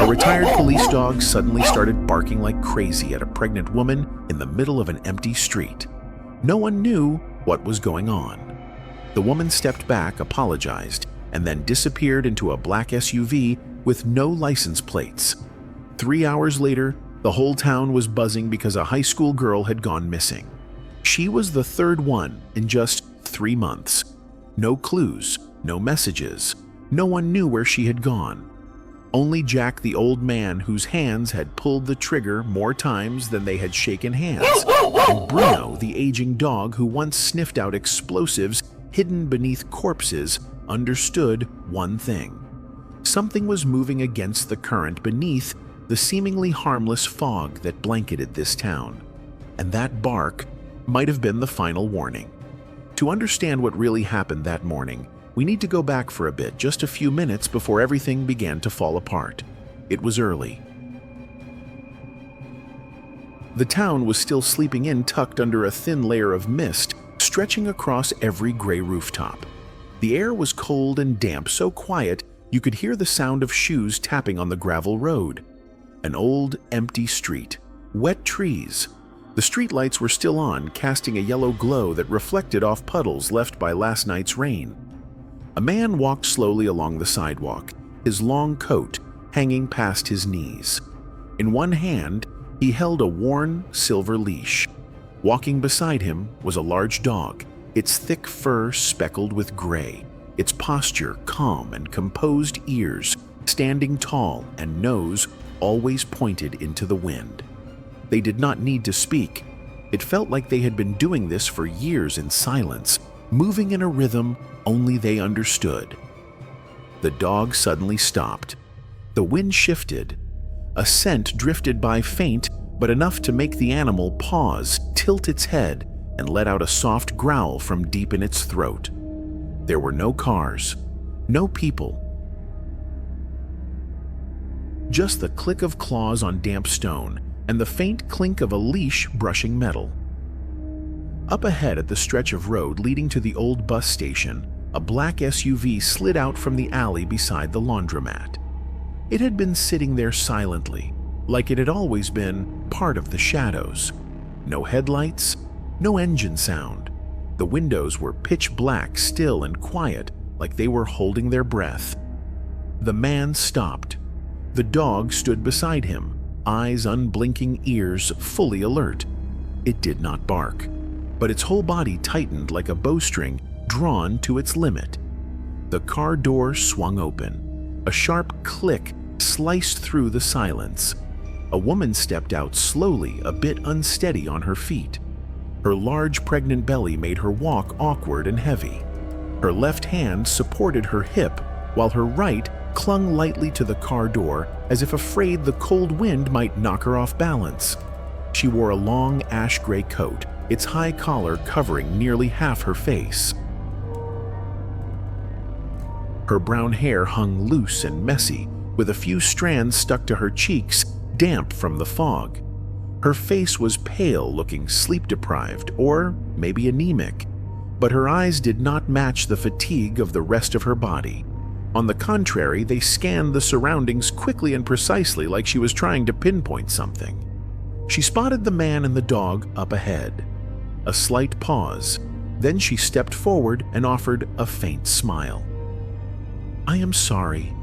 retired police dog suddenly started barking like crazy at a pregnant woman in the middle of an empty street. No one knew what was going on. The woman stepped back, apologized, and then disappeared into a black SUV with no license plates. 3 hours later, the whole town was buzzing because a high school girl had gone missing. She was the third one in just 3 months. No clues, no messages. No one knew where she had gone. Only Jack, the old man whose hands had pulled the trigger more times than they had shaken hands, and Bruno, the aging dog who once sniffed out explosives hidden beneath corpses, understood one thing. Something was moving against the current beneath the seemingly harmless fog that blanketed this town. And that bark might have been the final warning. To understand what really happened that morning, we need to go back for a bit, just a few minutes before everything began to fall apart. It was early. The town was still sleeping in, tucked under a thin layer of mist stretching across every gray rooftop. The air was cold and damp, so quiet you could hear the sound of shoes tapping on the gravel road. An old, empty street. Wet trees. The streetlights were still on, casting a yellow glow that reflected off puddles left by last night's rain. A man walked slowly along the sidewalk, his long coat hanging past his knees. In one hand, he held a worn silver leash. Walking beside him was a large dog, its thick fur speckled with gray, its posture calm and composed, ears standing tall and nose always pointed into the wind. They did not need to speak. It felt like they had been doing this for years in silence, moving in a rhythm only they understood. The dog suddenly stopped. The wind shifted. A scent drifted by, faint, but enough to make the animal pause, tilt its head, and let out a soft growl from deep in its throat. There were no cars, no people. Just the click of claws on damp stone and the faint clink of a leash brushing metal. Up ahead at the stretch of road leading to the old bus station, a black SUV slid out from the alley beside the laundromat. It had been sitting there silently, like it had always been part of the shadows. No headlights, no engine sound. The windows were pitch black, still and quiet, like they were holding their breath. The man stopped. The dog stood beside him, eyes unblinking, ears fully alert. It did not bark, but its whole body tightened like a bowstring drawn to its limit. The car door swung open. A sharp click sliced through the silence. A woman stepped out slowly, a bit unsteady on her feet. Her large pregnant belly made her walk awkward and heavy. Her left hand supported her hip, while her right clung lightly to the car door as if afraid the cold wind might knock her off balance. She wore a long ash-gray coat, its high collar covering nearly half her face. Her brown hair hung loose and messy, with a few strands stuck to her cheeks, damp from the fog. Her face was pale, looking sleep-deprived, or maybe anemic, but her eyes did not match the fatigue of the rest of her body. On the contrary, they scanned the surroundings quickly and precisely, like she was trying to pinpoint something. She spotted the man and the dog up ahead. A slight pause, then she stepped forward and offered a faint smile. "I am sorry.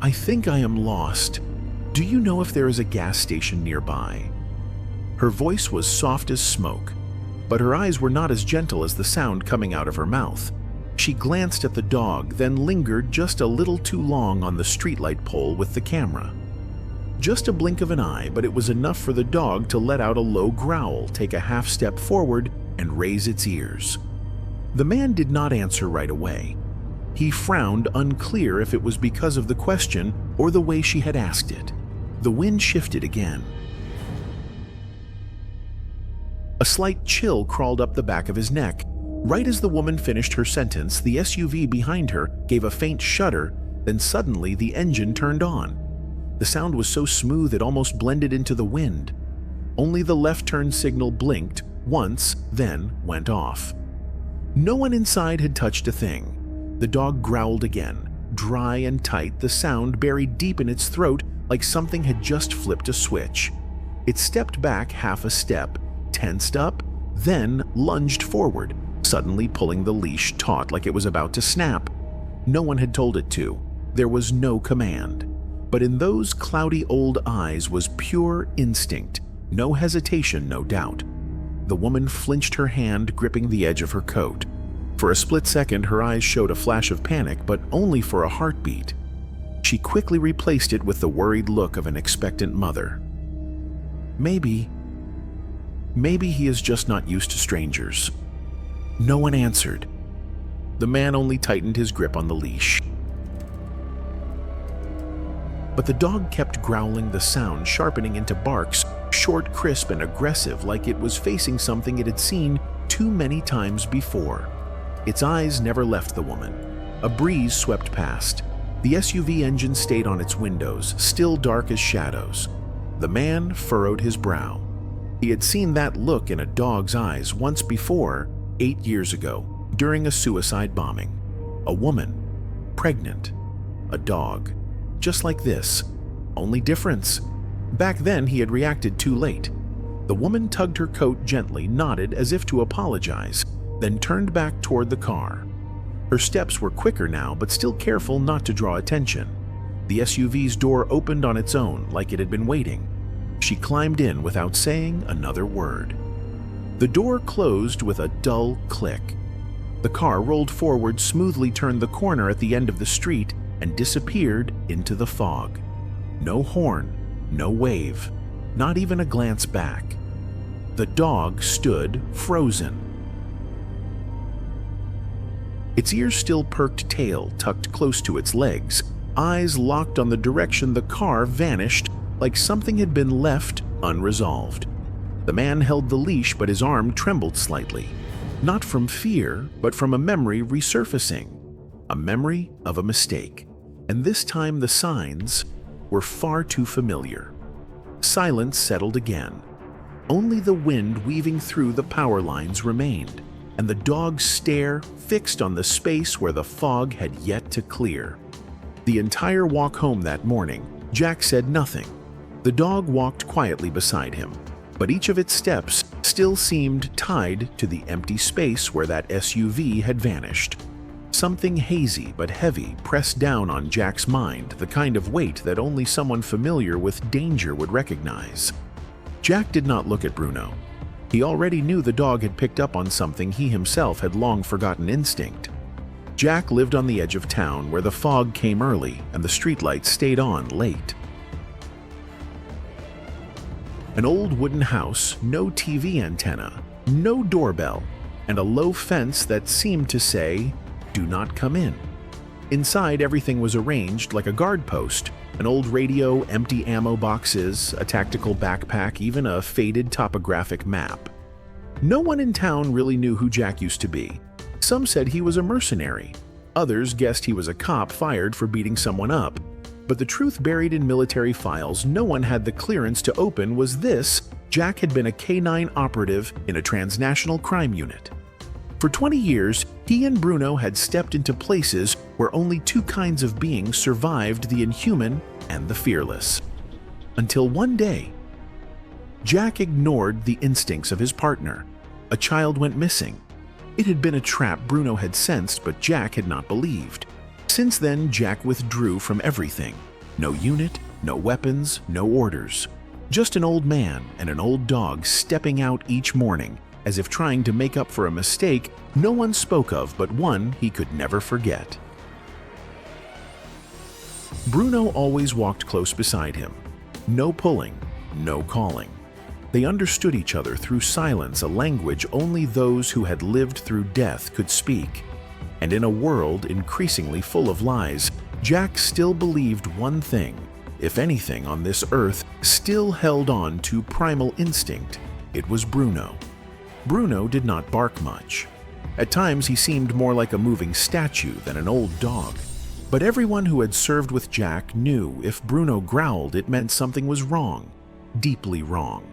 I think I am lost. Do you know if there is a gas station nearby?" Her voice was soft as smoke, but her eyes were not as gentle as the sound coming out of her mouth. She glanced at the dog, then lingered just a little too long on the streetlight pole with the camera. Just a blink of an eye, but it was enough for the dog to let out a low growl, take a half step forward, and raise its ears. The man did not answer right away. He frowned, unclear if it was because of the question or the way she had asked it. The wind shifted again. A slight chill crawled up the back of his neck. Right as the woman finished her sentence, the SUV behind her gave a faint shudder, then suddenly the engine turned on. The sound was so smooth it almost blended into the wind. Only the left turn signal blinked once, then went off. No one inside had touched a thing. The dog growled again, dry and tight, the sound buried deep in its throat like something had just flipped a switch. It stepped back half a step, tensed up, then lunged forward, suddenly pulling the leash taut like it was about to snap. No one had told it to. There was no command. But in those cloudy old eyes was pure instinct, no hesitation, no doubt. The woman flinched her hand, gripping the edge of her coat. For a split second, her eyes showed a flash of panic, but only for a heartbeat. She quickly replaced it with the worried look of an expectant mother. Maybe he is just not used to strangers. No one answered. The man only tightened his grip on the leash. But the dog kept growling, the sound sharpening into barks, short, crisp, and aggressive, like it was facing something it had seen too many times before. Its eyes never left the woman. A breeze swept past. The SUV engine stayed on its windows, still dark as shadows. The man furrowed his brow. He had seen that look in a dog's eyes once before, 8 years ago, during a suicide bombing. A woman, pregnant, a dog. Just like this, only difference. Back then he had reacted too late. The woman tugged her coat gently, nodded as if to apologize, then turned back toward the car. Her steps were quicker now, but still careful not to draw attention. The SUV's door opened on its own, like it had been waiting. She climbed in without saying another word. The door closed with a dull click. The car rolled forward, smoothly turned the corner at the end of the street, and disappeared into the fog. No horn, no wave, not even a glance back. The dog stood frozen. Its ears still perked, tail tucked close to its legs, eyes locked on the direction the car vanished, like something had been left unresolved. The man held the leash, but his arm trembled slightly. Not from fear, but from a memory resurfacing. A memory of a mistake. And this time the signs were far too familiar. Silence settled again. Only the wind weaving through the power lines remained, and the dog's stare fixed on the space where the fog had yet to clear. The entire walk home that morning, Jack said nothing. The dog walked quietly beside him, but each of its steps still seemed tied to the empty space where that SUV had vanished. Something hazy but heavy pressed down on Jack's mind, the kind of weight that only someone familiar with danger would recognize. Jack did not look at Bruno. He already knew the dog had picked up on something he himself had long forgotten instinct. Jack lived on the edge of town where the fog came early and the streetlights stayed on late. An old wooden house, no TV antenna, no doorbell, and a low fence that seemed to say, "Do not come in." Inside, everything was arranged like a guard post. An old radio, empty ammo boxes, a tactical backpack, even a faded topographic map. No one in town really knew who Jack used to be. Some said he was a mercenary. Others guessed he was a cop fired for beating someone up. But the truth buried in military files no one had the clearance to open was this: Jack had been a K-9 operative in a transnational crime unit. For 20 years, he and Bruno had stepped into places where only two kinds of beings survived: the inhuman and the fearless. Until one day, Jack ignored the instincts of his partner. A child went missing. It had been a trap Bruno had sensed, but Jack had not believed. Since then, Jack withdrew from everything. No unit, no weapons, no orders. Just an old man and an old dog stepping out each morning, as if trying to make up for a mistake no one spoke of, but one he could never forget. Bruno always walked close beside him. No pulling, no calling. They understood each other through silence, a language only those who had lived through death could speak. And in a world increasingly full of lies, Jack still believed one thing: if anything on this earth still held on to primal instinct, it was Bruno. Bruno did not bark much. At times he seemed more like a moving statue than an old dog. But everyone who had served with Jack knew if Bruno growled, it meant something was wrong, deeply wrong.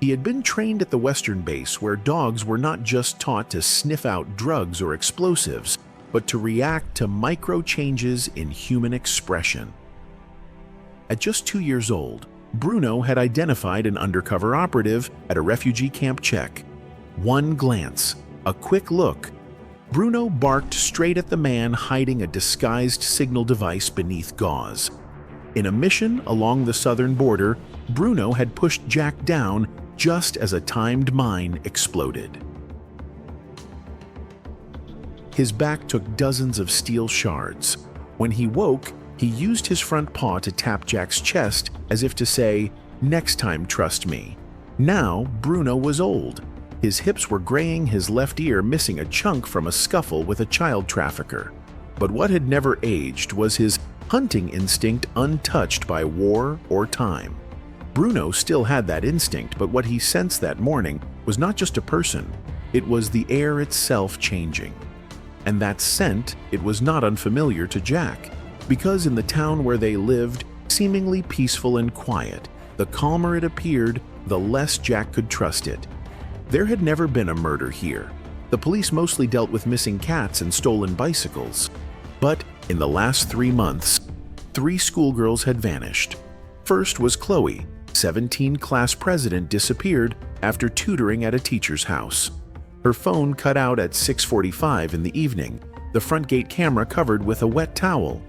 He had been trained at the Western base, where dogs were not just taught to sniff out drugs or explosives, but to react to micro changes in human expression. At just 2 years old, Bruno had identified an undercover operative at a refugee camp check. One glance, a quick look. Bruno barked straight at the man hiding a disguised signal device beneath gauze. In a mission along the southern border, Bruno had pushed Jack down just as a timed mine exploded. His back took dozens of steel shards. When he woke, he used his front paw to tap Jack's chest as if to say, "Next time, trust me." Now, Bruno was old. His hips were graying, his left ear missing a chunk from a scuffle with a child trafficker. But what had never aged was his hunting instinct, untouched by war or time. Bruno still had that instinct, but what he sensed that morning was not just a person, it was the air itself changing. And that scent, it was not unfamiliar to Jack, because in the town where they lived, seemingly peaceful and quiet, the calmer it appeared, the less Jack could trust it. There had never been a murder here. The police mostly dealt with missing cats and stolen bicycles. But in the last 3 months, 3 schoolgirls had vanished. First was Chloe, 17 class president, disappeared after tutoring at a teacher's house. Her phone cut out at 6:45 in the evening, the front gate camera covered with a wet towel.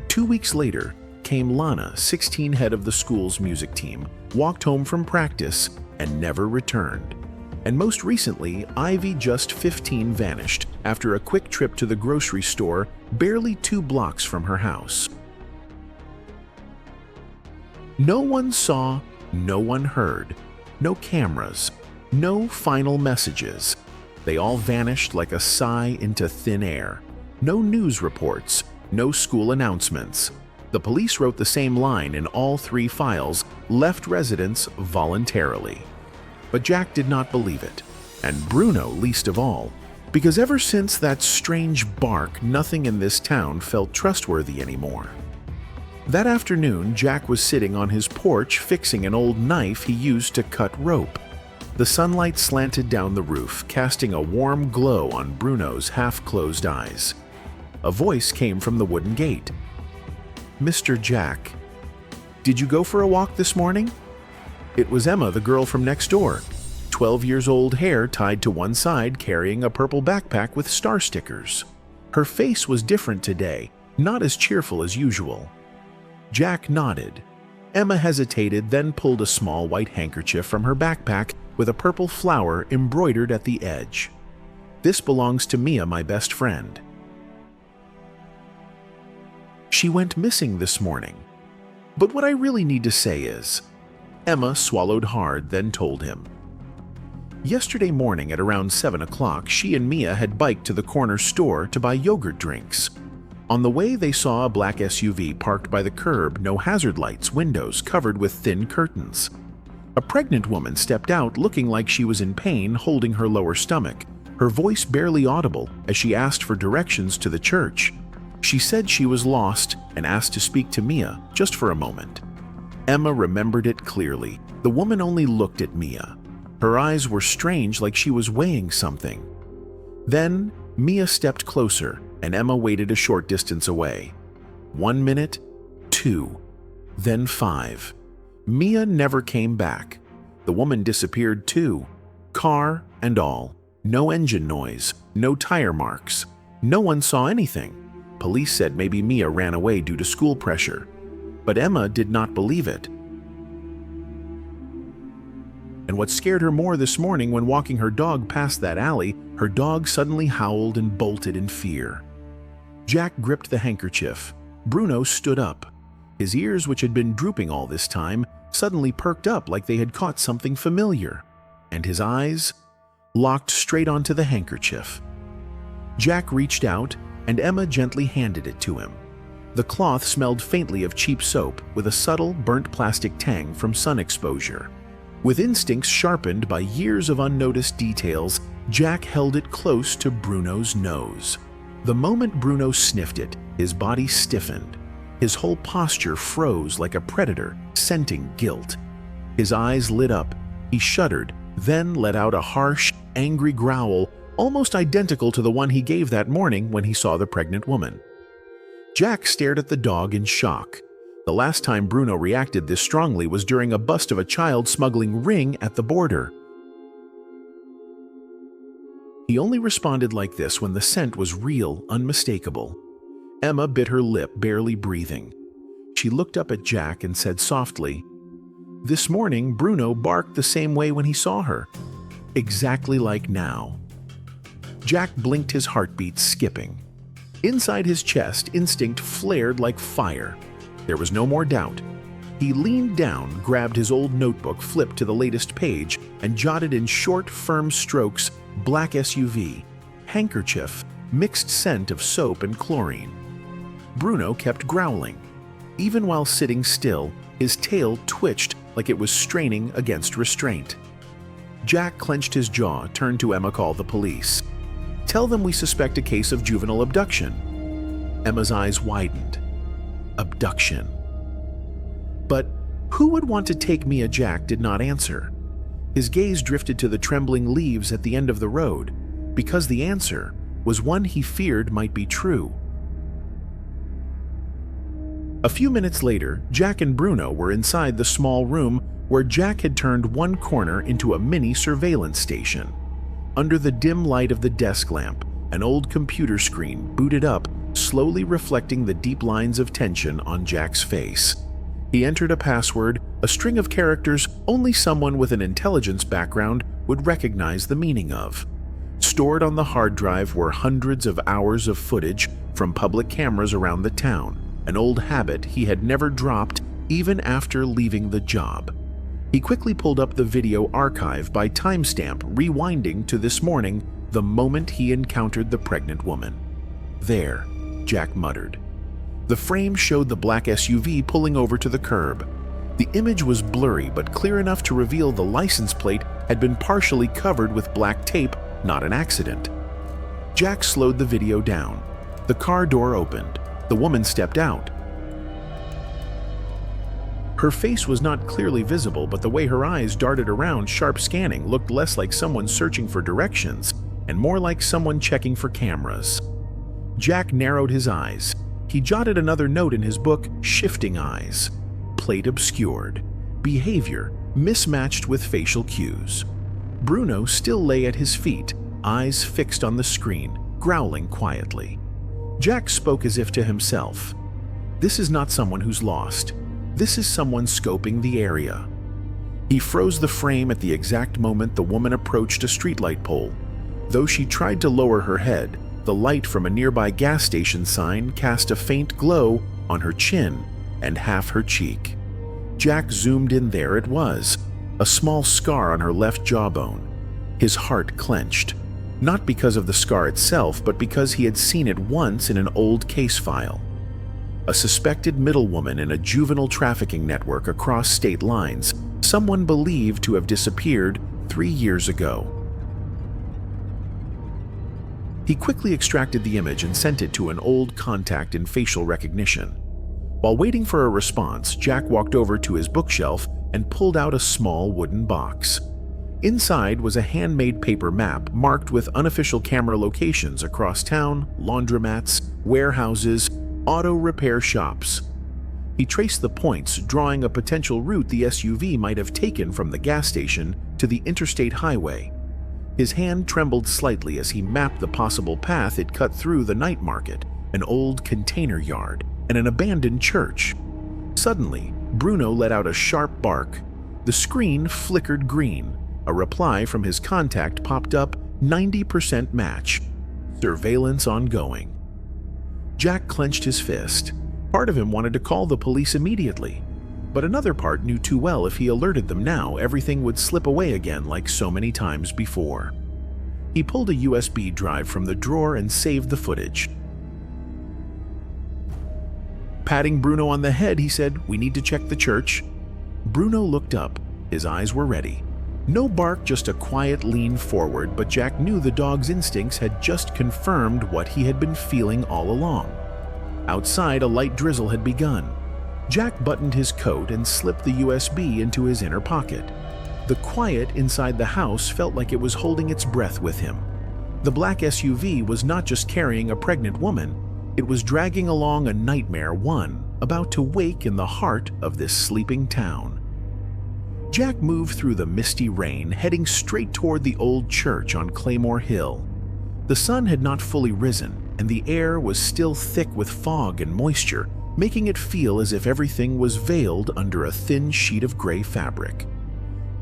2 weeks later came Lana, 16, head of the school's music team, walked home from practice and never returned. And most recently, Ivy, just 15, vanished after a quick trip to the grocery store barely 2 blocks from her house. No one saw, no one heard, no cameras, no final messages. They all vanished like a sigh into thin air. No news reports, no school announcements. The police wrote the same line in all 3 files, left residents voluntarily. But Jack did not believe it, and Bruno least of all, because ever since that strange bark, nothing in this town felt trustworthy anymore. That afternoon, Jack was sitting on his porch fixing an old knife he used to cut rope. The sunlight slanted down the roof, casting a warm glow on Bruno's half-closed eyes. A voice came from the wooden gate. "Mr. Jack, did you go for a walk this morning?" It was Emma, the girl from next door, 12 years old, hair tied to one side, carrying a purple backpack with star stickers. Her face was different today, not as cheerful as usual. Jack nodded. Emma hesitated, then pulled a small white handkerchief from her backpack with a purple flower embroidered at the edge. "This belongs to Mia, my best friend. She went missing this morning. But what I really need to say is..." Emma swallowed hard, then told him. Yesterday morning at around 7 o'clock, she and Mia had biked to the corner store to buy yogurt drinks. On the way, they saw a black SUV parked by the curb, no hazard lights, windows covered with thin curtains. A pregnant woman stepped out looking like she was in pain, holding her lower stomach, her voice barely audible as she asked for directions to the church. She said she was lost and asked to speak to Mia just for a moment. Emma remembered it clearly. The woman only looked at Mia. Her eyes were strange, like she was weighing something. Then Mia stepped closer, and Emma waited a short distance away. 1 minute, 2, then 5. Mia never came back. The woman disappeared too, car and all. No engine noise, no tire marks. No one saw anything. Police said maybe Mia ran away due to school pressure. But Emma did not believe it. And what scared her more this morning, when walking her dog past that alley, her dog suddenly howled and bolted in fear. Jack gripped the handkerchief. Bruno stood up. His ears, which had been drooping all this time, suddenly perked up like they had caught something familiar, and his eyes locked straight onto the handkerchief. Jack reached out, and Emma gently handed it to him. The cloth smelled faintly of cheap soap, with a subtle, burnt plastic tang from sun exposure. With instincts sharpened by years of unnoticed details, Jack held it close to Bruno's nose. The moment Bruno sniffed it, his body stiffened. His whole posture froze like a predator, scenting guilt. His eyes lit up. He shuddered, then let out a harsh, angry growl, almost identical to the one he gave that morning when he saw the pregnant woman. Jack stared at the dog in shock. The last time Bruno reacted this strongly was during a bust of a child smuggling ring at the border. He only responded like this when the scent was real, unmistakable. Emma bit her lip, barely breathing. She looked up at Jack and said softly, "This morning, Bruno barked the same way when he saw her. Exactly like now." Jack blinked, his heartbeat skipping. Inside his chest, instinct flared like fire. There was no more doubt. He leaned down, grabbed his old notebook, flipped to the latest page, and jotted in short, firm strokes, "Black SUV, handkerchief, mixed scent of soap and chlorine." Bruno kept growling. Even while sitting still, his tail twitched like it was straining against restraint. Jack clenched his jaw, turned to Emma. "Call the police. Tell them we suspect a case of juvenile abduction." Emma's eyes widened. Abduction. But who would want to take me? Jack did not answer. His gaze drifted to the trembling leaves at the end of the road, because the answer was one he feared might be true. A few minutes later, Jack and Bruno were inside the small room where Jack had turned one corner into a mini surveillance station. Under the dim light of the desk lamp, an old computer screen booted up, slowly reflecting the deep lines of tension on Jack's face. He entered a password, a string of characters only someone with an intelligence background would recognize the meaning of. Stored on the hard drive were hundreds of hours of footage from public cameras around the town, an old habit he had never dropped even after leaving the job. He quickly pulled up the video archive by timestamp, rewinding to this morning, the moment he encountered the pregnant woman. "There," Jack muttered. The frame showed the black SUV pulling over to the curb. The image was blurry but clear enough to reveal the license plate had been partially covered with black tape, not an accident. Jack slowed the video down. The car door opened. The woman stepped out. Her face was not clearly visible, but the way her eyes darted around, sharp scanning, looked less like someone searching for directions and more like someone checking for cameras. Jack narrowed his eyes. He jotted another note in his book, "Shifting eyes. Plate obscured. Behavior mismatched with facial cues." Bruno still lay at his feet, eyes fixed on the screen, growling quietly. Jack spoke as if to himself. "This is not someone who's lost. This is someone scoping the area." He froze the frame at the exact moment the woman approached a streetlight pole. Though she tried to lower her head, the light from a nearby gas station sign cast a faint glow on her chin and half her cheek. Jack zoomed in. There it was, a small scar on her left jawbone. His heart clenched, not because of the scar itself, but because he had seen it once in an old case file. A suspected middlewoman in a juvenile trafficking network across state lines, someone believed to have disappeared 3 years ago. He quickly extracted the image and sent it to an old contact in facial recognition. While waiting for a response, Jack walked over to his bookshelf and pulled out a small wooden box. Inside was a handmade paper map marked with unofficial camera locations across town, laundromats, warehouses, auto repair shops. He traced the points, drawing a potential route the SUV might have taken from the gas station to the interstate highway. His hand trembled slightly as he mapped the possible path it cut through the night market, an old container yard, and an abandoned church. Suddenly, Bruno let out a sharp bark. The screen flickered green. A reply from his contact popped up, 90% match. Surveillance ongoing. Jack clenched his fist. Part of him wanted to call the police immediately, but another part knew too well if he alerted them now, everything would slip away again like so many times before. He pulled a USB drive from the drawer and saved the footage. Patting Bruno on the head, he said, "We need to check the church." Bruno looked up. His eyes were ready. No bark, just a quiet lean forward, but Jack knew the dog's instincts had just confirmed what he had been feeling all along. Outside, a light drizzle had begun. Jack buttoned his coat and slipped the USB into his inner pocket. The quiet inside the house felt like it was holding its breath with him. The black SUV was not just carrying a pregnant woman, It was dragging along a nightmare one about to wake in the heart of this sleeping town. Jack moved through the misty rain, heading straight toward the old church on Claymore Hill. The sun had not fully risen, and the air was still thick with fog and moisture, making it feel as if everything was veiled under a thin sheet of gray fabric.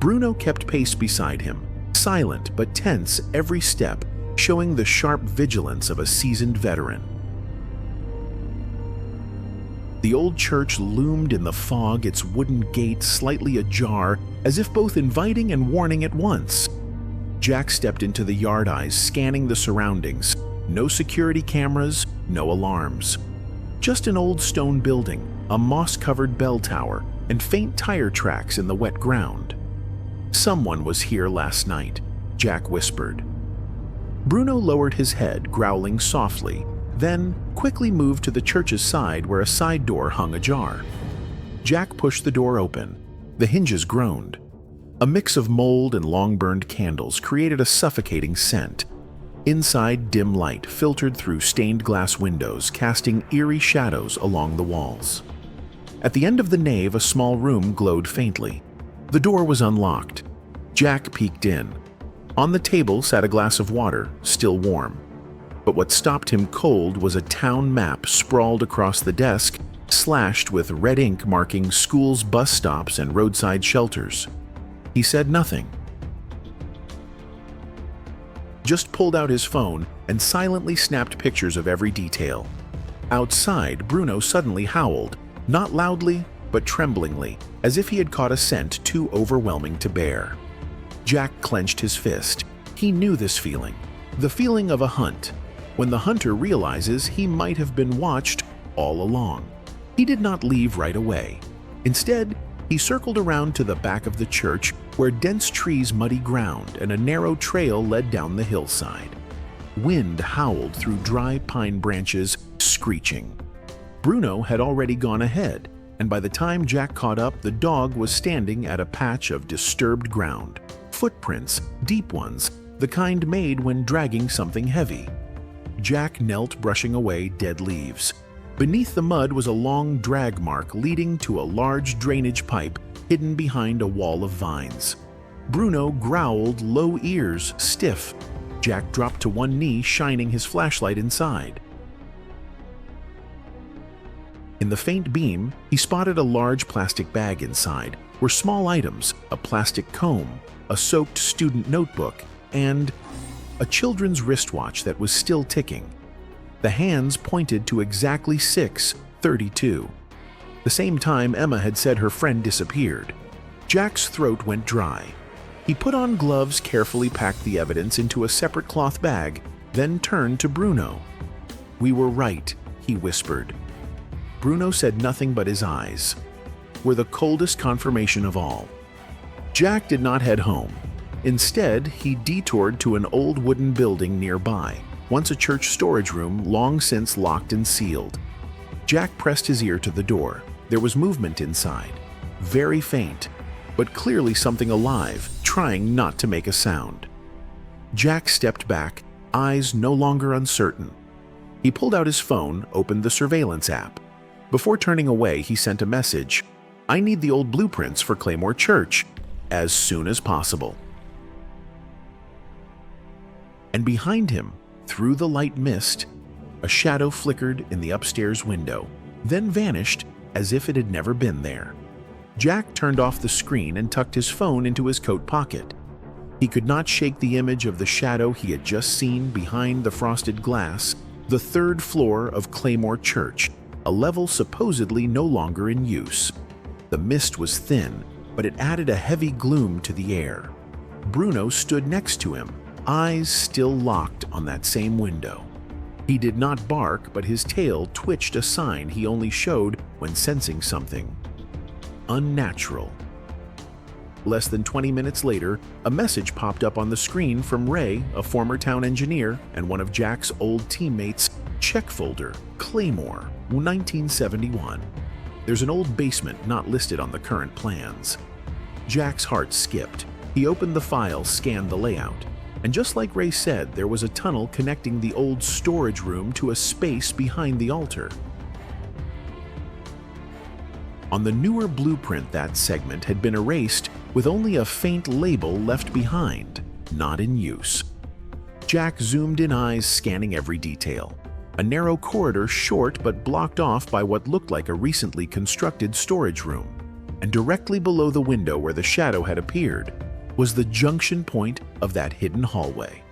Bruno kept pace beside him, silent but tense every step, showing the sharp vigilance of a seasoned veteran. The old church loomed in the fog, its wooden gate slightly ajar, as if both inviting and warning at once. Jack stepped into the yard eyes, scanning the surroundings. No security cameras, no alarms. Just an old stone building, a moss-covered bell tower, and faint tire tracks in the wet ground. "Someone was here last night," Jack whispered. Bruno lowered his head, growling softly, then quickly moved to the church's side where a side door hung ajar. Jack pushed the door open. The hinges groaned. A mix of mold and long-burned candles created a suffocating scent. Inside, dim light filtered through stained glass windows, casting eerie shadows along the walls. At the end of the nave, a small room glowed faintly. The door was unlocked. Jack peeked in. On the table sat a glass of water, still warm. But what stopped him cold was a town map sprawled across the desk, slashed with red ink marking schools, bus stops, and roadside shelters. He said nothing. Just pulled out his phone and silently snapped pictures of every detail. Outside, Bruno suddenly howled, not loudly, but tremblingly, as if he had caught a scent too overwhelming to bear. Jack clenched his fist. He knew this feeling, the feeling of a hunt, when the hunter realizes he might have been watched all along. He did not leave right away. Instead, he circled around to the back of the church where dense trees muddy ground and a narrow trail led down the hillside. Wind howled through dry pine branches, screeching. Bruno had already gone ahead, and by the time Jack caught up, the dog was standing at a patch of disturbed ground. Footprints, deep ones, the kind made when dragging something heavy. Jack knelt, brushing away dead leaves. Beneath the mud was a long drag mark leading to a large drainage pipe hidden behind a wall of vines. Bruno growled, low ears stiff. Jack dropped to one knee, shining his flashlight inside. In the faint beam, he spotted a large plastic bag inside, where small items, a plastic comb, a soaked student notebook, and a children's wristwatch that was still ticking. The hands pointed to exactly 6:32, the same time Emma had said her friend disappeared. Jack's throat went dry. He put on gloves, carefully packed the evidence into a separate cloth bag, then turned to Bruno. "We were right," he whispered. Bruno said nothing, but his eyes were the coldest confirmation of all. Jack did not head home. Instead, he detoured to an old wooden building nearby, once a church storage room, long since locked and sealed. Jack pressed his ear to the door. There was movement inside, very faint, but clearly something alive, trying not to make a sound. Jack stepped back, eyes no longer uncertain. He pulled out his phone, opened the surveillance app. Before turning away, he sent a message. "I need the old blueprints for Claymore Church as soon as possible." And behind him, through the light mist, a shadow flickered in the upstairs window, then vanished as if it had never been there. Jack turned off the screen and tucked his phone into his coat pocket. He could not shake the image of the shadow he had just seen behind the frosted glass, the third floor of Claymore Church, a level supposedly no longer in use. The mist was thin, but it added a heavy gloom to the air. Bruno stood next to him, eyes still locked on that same window. He did not bark, but his tail twitched, a sign he only showed when sensing something unnatural. Less than 20 minutes later, a message popped up on the screen from Ray, a former town engineer and one of Jack's old teammates. "Check folder, Claymore, 1971. There's an old basement not listed on the current plans." Jack's heart skipped. He opened the file, scanned the layout. And just like Ray said, there was a tunnel connecting the old storage room to a space behind the altar. On the newer blueprint, that segment had been erased with only a faint label left behind, not in use. Jack zoomed in, eyes scanning every detail. A narrow corridor, short but blocked off by what looked like a recently constructed storage room. And directly below the window where the shadow had appeared was the junction point of that hidden hallway.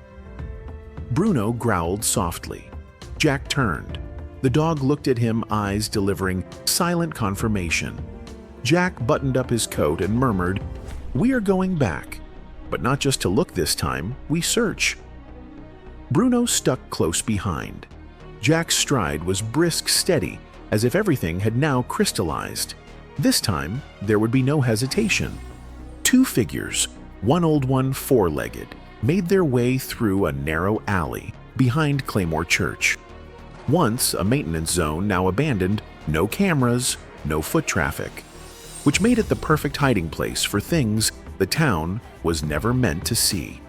Bruno growled softly. Jack turned. The dog looked at him, eyes delivering silent confirmation. Jack buttoned up his coat and murmured, "We are going back, but not just to look this time, we search." Bruno stuck close behind. Jack's stride was brisk, steady, as if everything had now crystallized. This time, there would be no hesitation. Two figures, one old one four-legged, made their way through a narrow alley behind Claymore Church. Once a maintenance zone, now abandoned, no cameras, no foot traffic, which made it the perfect hiding place for things the town was never meant to see.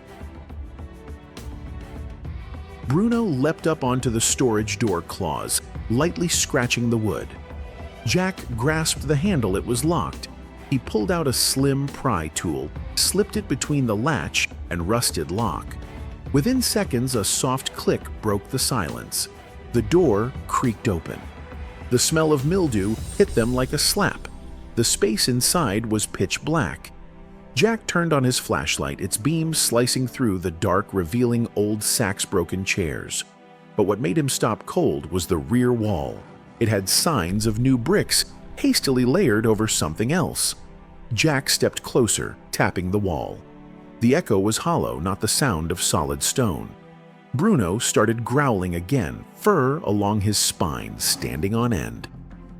Bruno leapt up onto the storage door, claws lightly scratching the wood. Jack grasped the handle. It was locked. He pulled out a slim pry tool, slipped it between the latch and rusted lock. Within seconds, a soft click broke the silence. The door creaked open. The smell of mildew hit them like a slap. The space inside was pitch black. Jack turned on his flashlight, its beam slicing through the dark, revealing old Saxe-broken chairs. But what made him stop cold was the rear wall. It had signs of new bricks, hastily layered over something else. Jack stepped closer, tapping the wall. The echo was hollow, not the sound of solid stone. Bruno started growling again, fur along his spine standing on end.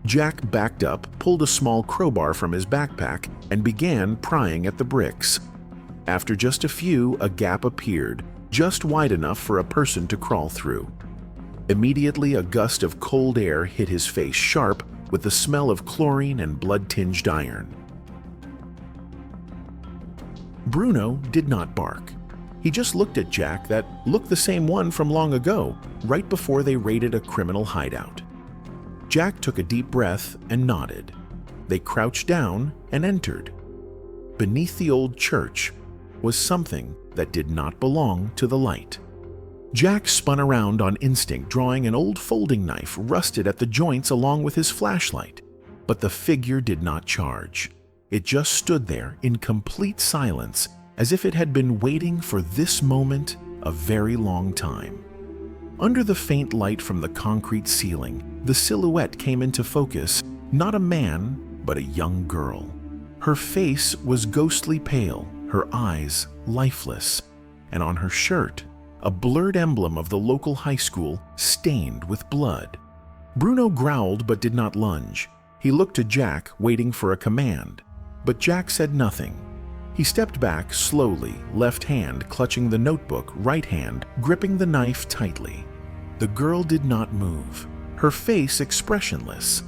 Jack backed up, pulled a small crowbar from his backpack, and began prying at the bricks. After just a few, a gap appeared, just wide enough for a person to crawl through. Immediately, a gust of cold air hit his face, sharp with the smell of chlorine and blood-tinged iron. Bruno did not bark. He just looked at Jack, that looked the same one from long ago, right before they raided a criminal hideout. Jack took a deep breath and nodded. They crouched down and entered. Beneath the old church was something that did not belong to the light. Jack spun around on instinct, drawing an old folding knife rusted at the joints along with his flashlight. But the figure did not charge. It just stood there in complete silence, as if it had been waiting for this moment a very long time. Under the faint light from the concrete ceiling, the silhouette came into focus, not a man, but a young girl. Her face was ghostly pale, her eyes lifeless, and on her shirt, a blurred emblem of the local high school stained with blood. Bruno growled but did not lunge. He looked to Jack, waiting for a command, but Jack said nothing. He stepped back slowly, left hand clutching the notebook, right hand gripping the knife tightly. The girl did not move, her face expressionless.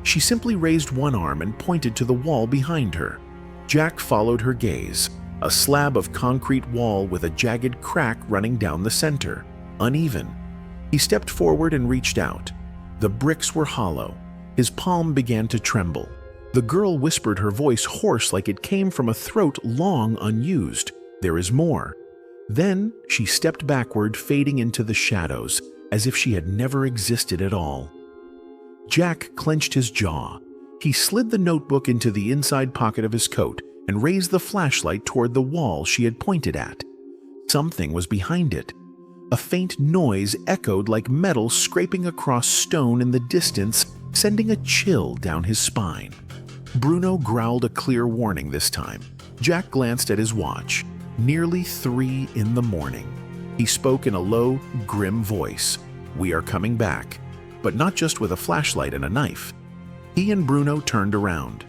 She simply raised one arm and pointed to the wall behind her. Jack followed her gaze, a slab of concrete wall with a jagged crack running down the center, uneven. He stepped forward and reached out. The bricks were hollow. His palm began to tremble. The girl whispered, her voice hoarse like it came from a throat long unused. "There is more." Then she stepped backward, fading into the shadows, as if she had never existed at all. Jack clenched his jaw. He slid the notebook into the inside pocket of his coat and raised the flashlight toward the wall she had pointed at. Something was behind it. A faint noise echoed like metal scraping across stone in the distance, sending a chill down his spine. Bruno growled a clear warning this time. Jack glanced at his watch. Nearly 3 in the morning. He spoke in a low, grim voice. "We are coming back." But not just with a flashlight and a knife. He and Bruno turned around.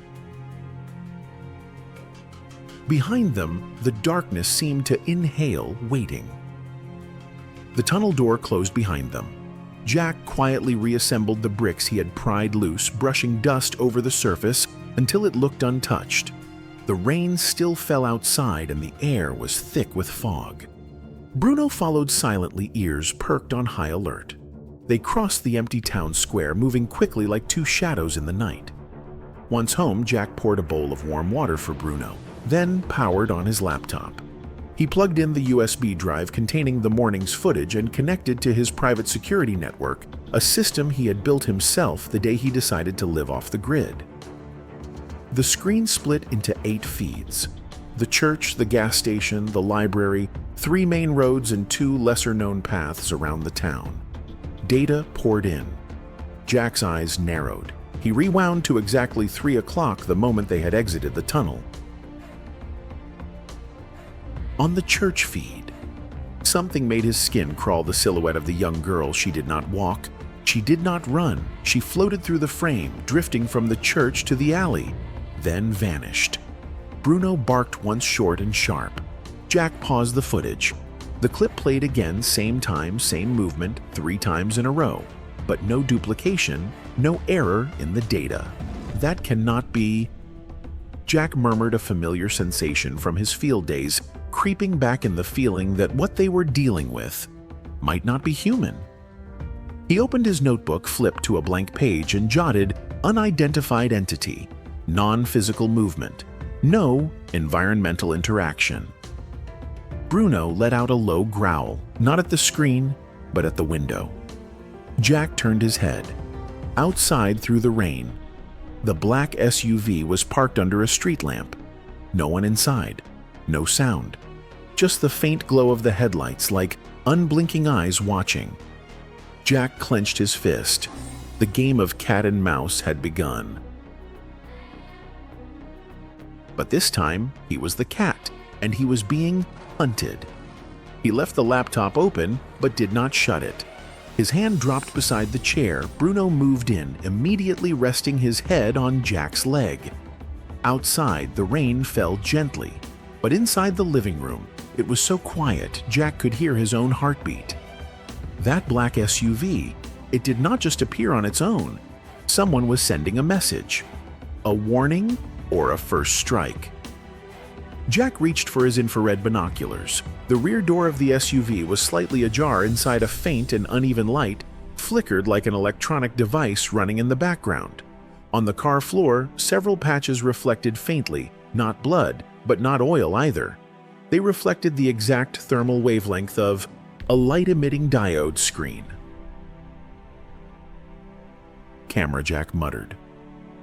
Behind them, the darkness seemed to inhale, waiting. The tunnel door closed behind them. Jack quietly reassembled the bricks he had pried loose, brushing dust over the surface until it looked untouched. The rain still fell outside and the air was thick with fog. Bruno followed silently, ears perked on high alert. They crossed the empty town square, moving quickly like two shadows in the night. Once home, Jack poured a bowl of warm water for Bruno, then powered on his laptop. He plugged in the USB drive containing the morning's footage and connected to his private security network, a system he had built himself the day he decided to live off the grid. The screen split into 8 feeds. The church, the gas station, the library, 3 main roads and 2 lesser-known paths around the town. Data poured in. Jack's eyes narrowed. He rewound to exactly 3 o'clock the moment they had exited the tunnel. On the church feed, something made his skin crawl. The silhouette of the young girl. She did not walk. She did not run. She floated through the frame, drifting from the church to the alley, then vanished. Bruno barked once, short and sharp. Jack paused the footage. The clip played again, same time, same movement, 3 times in a row. But no duplication, no error in the data. That cannot be... Jack murmured, a familiar sensation from his field days, creeping back in the feeling that what they were dealing with might not be human. He opened his notebook, flipped to a blank page, and jotted unidentified entity, non-physical movement, no environmental interaction. Bruno let out a low growl, not at the screen, but at the window. Jack turned his head. Outside, through the rain, the black SUV was parked under a street lamp. No one inside, no sound, just the faint glow of the headlights like unblinking eyes watching. Jack clenched his fist. The game of cat and mouse had begun. But this time, he was the cat, and he was being hunted. He left the laptop open, but did not shut it. His hand dropped beside the chair. Bruno moved in, immediately resting his head on Jack's leg. Outside, the rain fell gently, but inside the living room, it was so quiet Jack could hear his own heartbeat. That black SUV, it did not just appear on its own. Someone was sending a message. A warning or a first strike. Jack reached for his infrared binoculars. The rear door of the SUV was slightly ajar. Inside, a faint and uneven light flickered like an electronic device running in the background. On the car floor, several patches reflected faintly, not blood, but not oil either. They reflected the exact thermal wavelength of a light-emitting diode screen. Camera, Jack muttered.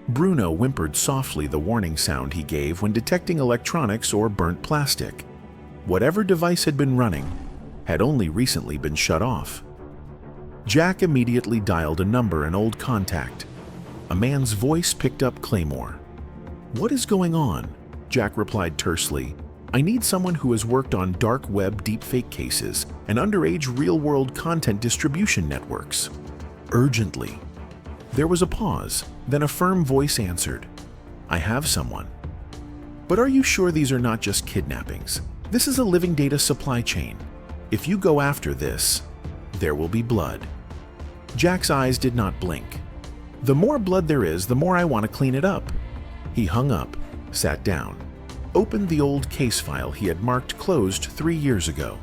Bruno whimpered softly, the warning sound he gave when detecting electronics or burnt plastic. Whatever device had been running had only recently been shut off. Jack immediately dialed a number, an old contact. A man's voice picked up Claymore. "What is going on?" Jack replied tersely. "I need someone who has worked on dark web deepfake cases and underage real-world content distribution networks. Urgently." There was a pause, then a firm voice answered, "I have someone." "But are you sure these are not just kidnappings? This is a living data supply chain. If you go after this, there will be blood." Jack's eyes did not blink. "The more blood there is, the more I want to clean it up." He hung up, sat down, opened the old case file he had marked closed 3 years ago.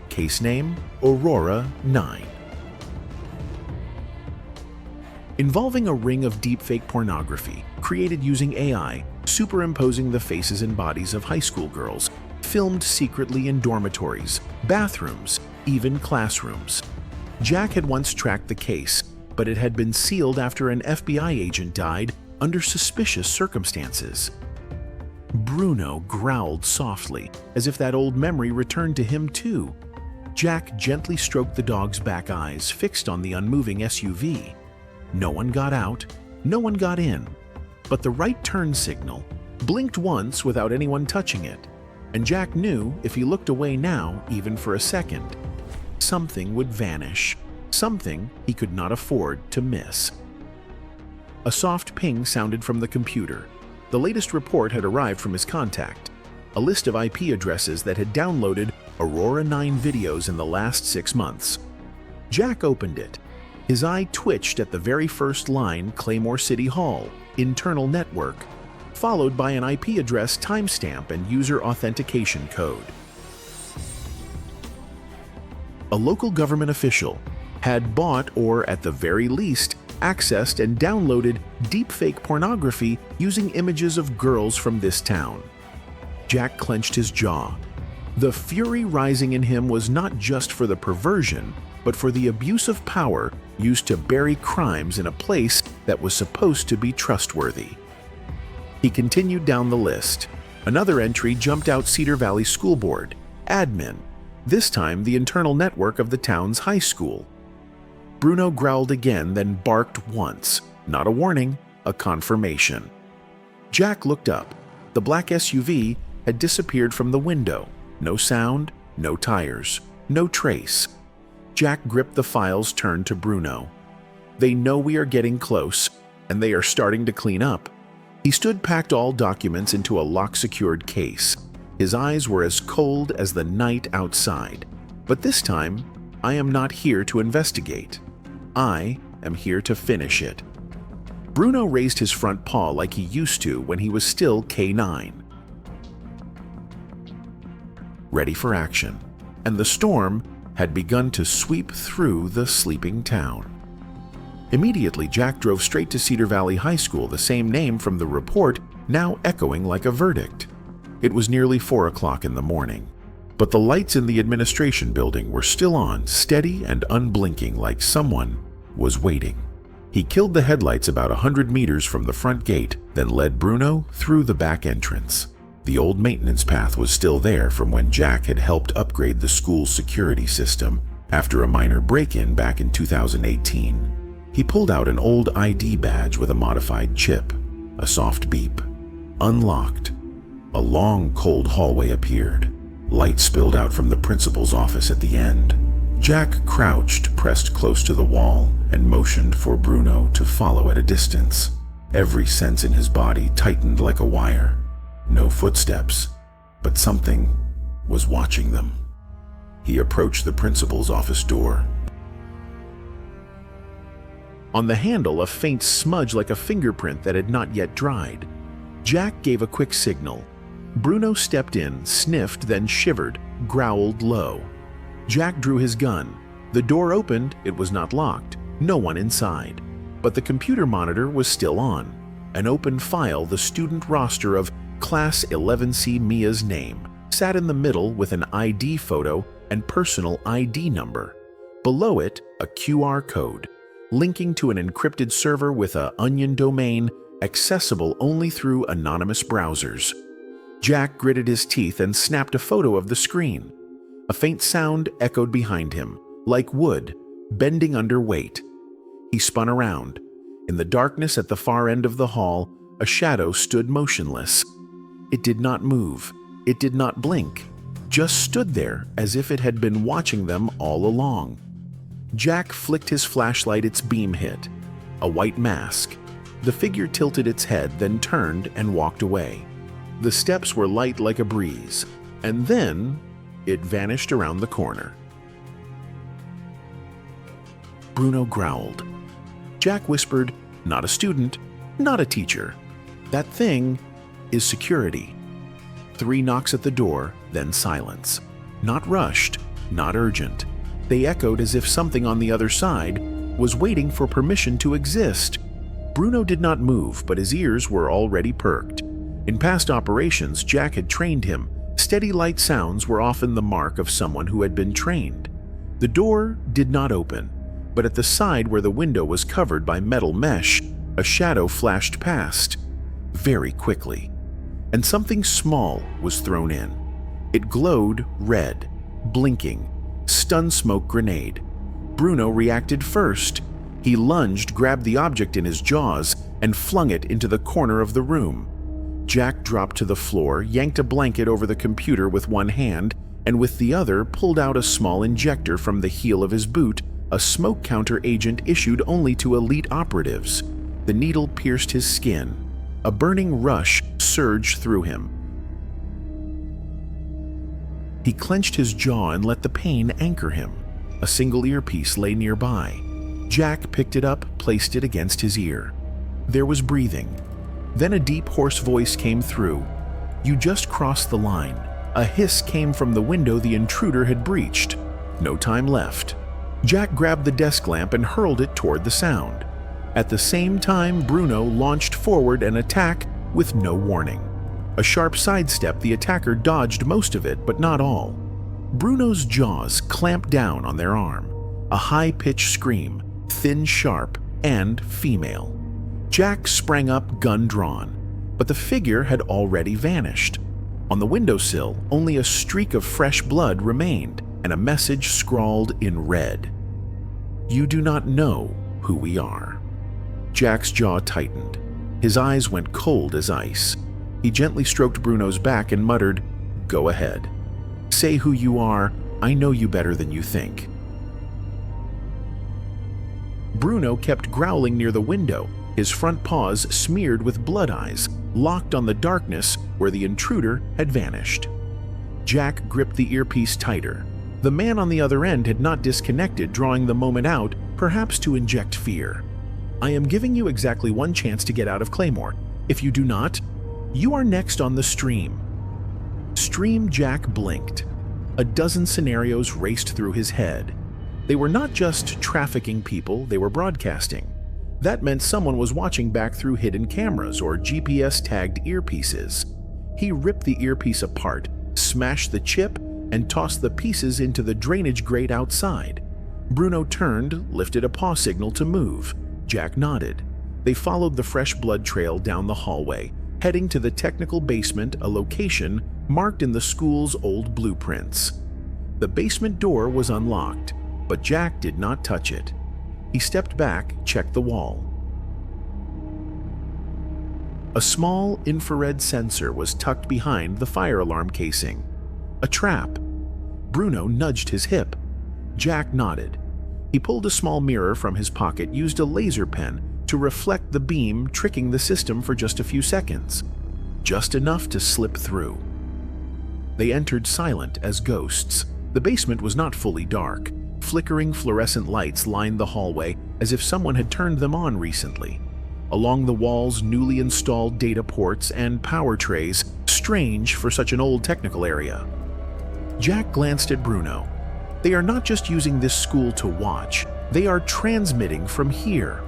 Case name, Aurora 9. Involving a ring of deepfake pornography created using AI, superimposing the faces and bodies of high school girls, filmed secretly in dormitories, bathrooms, even classrooms. Jack had once tracked the case, but it had been sealed after an FBI agent died under suspicious circumstances. Bruno growled softly, as if that old memory returned to him too. Jack gently stroked the dog's back eyes, fixed on the unmoving SUV. No one got out, no one got in, but the right turn signal blinked once without anyone touching it, and Jack knew if he looked away now, even for a second, something would vanish, something he could not afford to miss. A soft ping sounded from the computer. The latest report had arrived from his contact, a list of IP addresses that had downloaded Aurora 9 videos in the last 6 months. Jack opened it. His eye twitched at the very first line, Claymore City Hall, internal network. followed by an IP address timestamp and user authentication code. A local government official had bought, or at the very least, accessed and downloaded deepfake pornography using images of girls from this town. Jack clenched his jaw. The fury rising in him was not just for the perversion, but for the abuse of power used to bury crimes in a place that was supposed to be trustworthy. He continued down the list. Another entry jumped out: Cedar Valley School Board, admin, this time the internal network of the town's high school. Bruno growled again, then barked once. Not a warning, a confirmation. Jack looked up. The black SUV had disappeared from the window. No sound, no tires, no trace. Jack gripped the files, turned to Bruno. They know we are getting close, and they are starting to clean up. He stood, packed all documents into a lock-secured case. His eyes were as cold as the night outside. But this time, I am not here to investigate. I am here to finish it. Bruno raised his front paw like he used to when he was still K9. Ready for action. And the storm had begun to sweep through the sleeping town. Immediately, Jack drove straight to Cedar Valley High School, the same name from the report, now echoing like a verdict. It was nearly 4 o'clock in the morning, but the lights in the administration building were still on, steady and unblinking, like someone was waiting. He killed the headlights about 100 meters from the front gate, then led Bruno through the back entrance. The old maintenance path was still there from when Jack had helped upgrade the school's security system after a minor break-in back in 2018. He pulled out an old ID badge with a modified chip. A soft beep. Unlocked. A long, cold hallway appeared. Light spilled out from the principal's office at the end. Jack crouched, pressed close to the wall, and motioned for Bruno to follow at a distance. Every sense in his body tightened like a wire. No footsteps, but something was watching them. He approached the principal's office door. On the handle, a faint smudge like a fingerprint that had not yet dried. Jack gave a quick signal. Bruno stepped in, sniffed, then shivered, growled low. Jack drew his gun. The door opened. It was not locked. No one inside. But the computer monitor was still on. An open file, the student roster of Class 11C Mia's name, sat in the middle with an ID photo and personal ID number. Below it, a QR code, linking to an encrypted server with a onion domain accessible only through anonymous browsers. Jack gritted his teeth and snapped a photo of the screen. A faint sound echoed behind him, like wood, bending under weight. He spun around. In the darkness at the far end of the hall, a shadow stood motionless. It did not move. It did not blink. Just stood there as if it had been watching them all along. Jack flicked his flashlight. Its beam hit. A white mask. The figure tilted its head, then turned and walked away. The steps were light like a breeze, and then it vanished around the corner. Bruno growled. Jack whispered, "Not a student, not a teacher. That thing is security." 3 knocks at the door, then silence. Not rushed, not urgent. They echoed as if something on the other side was waiting for permission to exist. Bruno did not move, but his ears were already perked. In past operations, Jack had trained him. Steady light sounds were often the mark of someone who had been trained. The door did not open, but at the side where the window was covered by metal mesh, a shadow flashed past, very quickly, and something small was thrown in. It glowed red, blinking, stun smoke grenade. Bruno reacted first. He lunged, grabbed the object in his jaws, and flung it into the corner of the room. Jack dropped to the floor, yanked a blanket over the computer with one hand, and with the other pulled out a small injector from the heel of his boot, a smoke counter agent issued only to elite operatives. The needle pierced his skin. A burning rush surged through him. He clenched his jaw and let the pain anchor him. A single earpiece lay nearby. Jack picked it up, placed it against his ear. There was breathing. Then a deep, hoarse voice came through. "You just crossed the line." A hiss came from the window the intruder had breached. No time left. Jack grabbed the desk lamp and hurled it toward the sound. At the same time, Bruno launched forward an attack with no warning. A sharp sidestep, the attacker dodged most of it, but not all. Bruno's jaws clamped down on their arm. A high-pitched scream, thin, sharp, and female. Jack sprang up, gun drawn, but the figure had already vanished. On the windowsill, only a streak of fresh blood remained, and a message scrawled in red. "You do not know who we are." Jack's jaw tightened. His eyes went cold as ice. He gently stroked Bruno's back and muttered, "Go ahead. Say who you are. I know you better than you think." Bruno kept growling near the window, his front paws smeared with blood eyes, locked on the darkness where the intruder had vanished. Jack gripped the earpiece tighter. The man on the other end had not disconnected, drawing the moment out, perhaps to inject fear. "I am giving you exactly one chance to get out of Claymore. If you do not, you are next on the stream." Stream. Jack blinked. A dozen scenarios raced through his head. They were not just trafficking people, they were broadcasting. That meant someone was watching back through hidden cameras or GPS-tagged earpieces. He ripped the earpiece apart, smashed the chip, and tossed the pieces into the drainage grate outside. Bruno turned, lifted a paw signal to move. Jack nodded. They followed the fresh blood trail down the hallway, heading to the technical basement, a location marked in the school's old blueprints. The basement door was unlocked, but Jack did not touch it. He stepped back, checked the wall. A small infrared sensor was tucked behind the fire alarm casing. A trap. Bruno nudged his hip. Jack nodded. He pulled a small mirror from his pocket, used a laser pen to reflect the beam, tricking the system for just a few seconds. Just enough to slip through. They entered silent as ghosts. The basement was not fully dark. Flickering fluorescent lights lined the hallway as if someone had turned them on recently. Along the walls, newly installed data ports and power trays, strange for such an old technical area. Jack glanced at Bruno. They are not just using this school to watch, they are transmitting from here.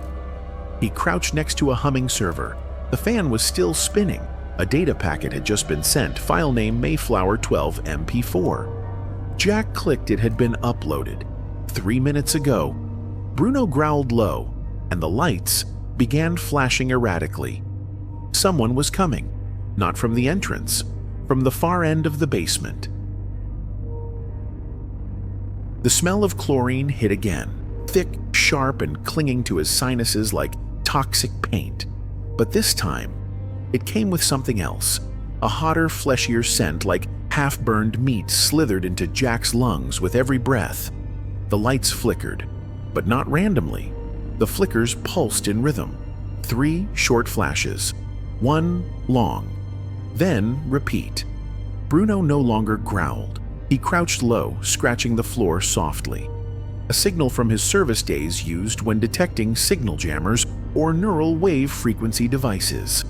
He crouched next to a humming server. The fan was still spinning. A data packet had just been sent, file name Mayflower 12 MP4. Jack clicked it had been uploaded. 3 minutes ago. Bruno growled low, and the lights began flashing erratically. Someone was coming, not from the entrance, from the far end of the basement. The smell of chlorine hit again, thick, sharp, and clinging to his sinuses like toxic paint. But this time, it came with something else. A hotter, fleshier scent like half-burned meat slithered into Jack's lungs with every breath. The lights flickered, but not randomly. The flickers pulsed in rhythm. 3 short flashes, 1 long, then repeat. Bruno no longer growled. He crouched low, scratching the floor softly. A signal from his service days used when detecting signal jammers or neural wave frequency devices.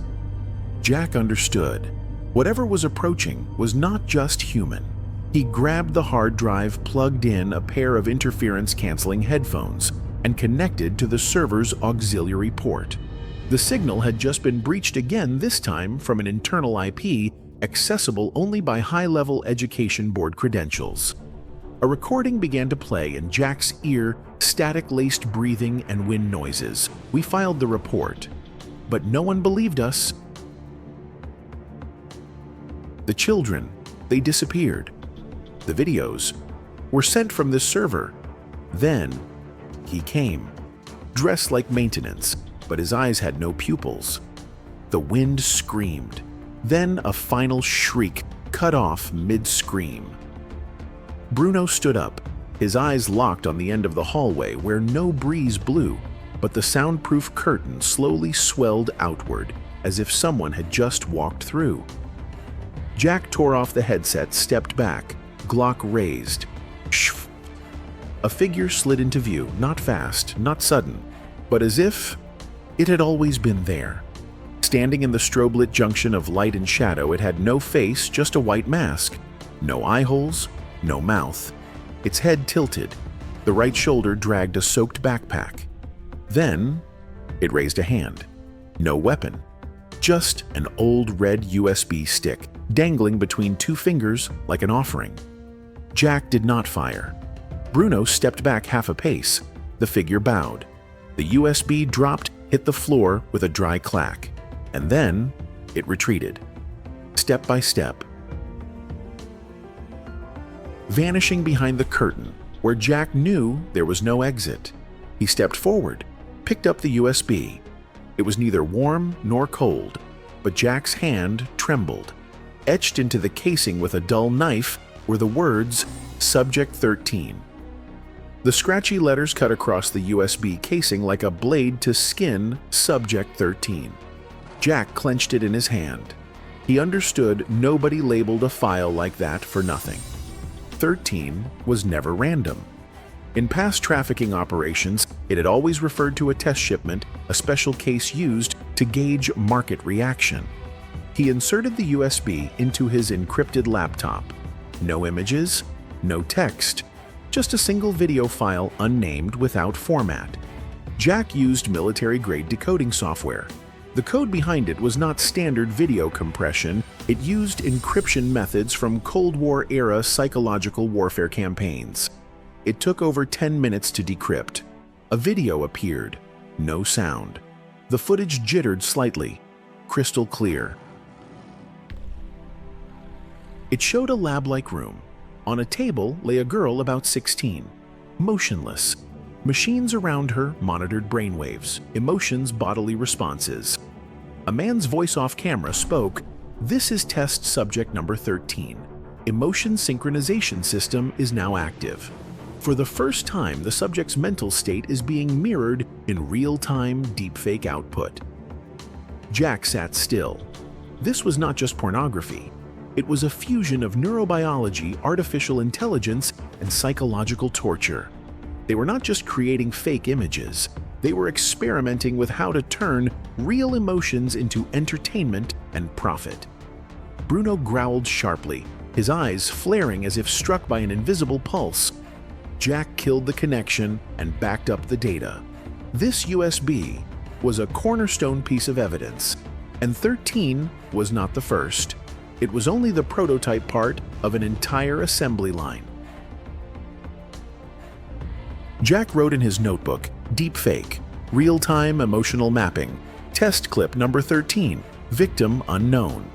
Jack understood. Whatever was approaching was not just human. He grabbed the hard drive, plugged in a pair of interference-canceling headphones, and connected to the server's auxiliary port. The signal had just been breached again, this time from an internal IP accessible only by high-level education board credentials. A recording began to play in Jack's ear, static-laced breathing and wind noises. We filed the report, but no one believed us. The children, they disappeared. The videos were sent from this server. Then he came, dressed like maintenance, but his eyes had no pupils. The wind screamed. Then a final shriek cut off mid-scream. Bruno stood up, his eyes locked on the end of the hallway where no breeze blew, but the soundproof curtain slowly swelled outward as if someone had just walked through. Jack tore off the headset, stepped back, Glock raised. Shh. A figure slid into view, not fast, not sudden, but as if it had always been there. Standing in the strobe-lit junction of light and shadow, it had no face, just a white mask. No eye holes, no mouth. Its head tilted. The right shoulder dragged a soaked backpack. Then, it raised a hand. No weapon. Just an old red USB stick, dangling between two fingers like an offering. Jack did not fire. Bruno stepped back half a pace. The figure bowed. The USB dropped, hit the floor with a dry clack. And then, it retreated. Step by step. Vanishing behind the curtain, where Jack knew there was no exit. He stepped forward, picked up the USB. It was neither warm nor cold, but Jack's hand trembled. Etched into the casing with a dull knife were the words, Subject 13. The scratchy letters cut across the USB casing like a blade to skin Subject 13. Jack clenched it in his hand. He understood nobody labeled a file like that for nothing. 13 was never random. In past trafficking operations, it had always referred to a test shipment, a special case used to gauge market reaction. He inserted the USB into his encrypted laptop. No images, no text, just a single video file unnamed without format. Jack used military-grade decoding software. The code behind it was not standard video compression. It used encryption methods from Cold War-era psychological warfare campaigns. It took over 10 minutes to decrypt. A video appeared. No sound. The footage jittered slightly. Crystal clear. It showed a lab-like room. On a table lay a girl about 16, motionless. Machines around her monitored brainwaves, emotions, bodily responses. A man's voice off camera spoke, "This is test subject number 13. Emotion synchronization system is now active." For the first time, the subject's mental state is being mirrored in real-time deepfake output. Jack sat still. This was not just pornography. It was a fusion of neurobiology, artificial intelligence, and psychological torture. They were not just creating fake images. They were experimenting with how to turn real emotions into entertainment and profit. Bruno growled sharply, his eyes flaring as if struck by an invisible pulse. Jack killed the connection and backed up the data. This USB was a cornerstone piece of evidence, and 13 was not the first. It was only the prototype part of an entire assembly line. Jack wrote in his notebook, "Deepfake, real-time emotional mapping, test clip number 13, victim unknown."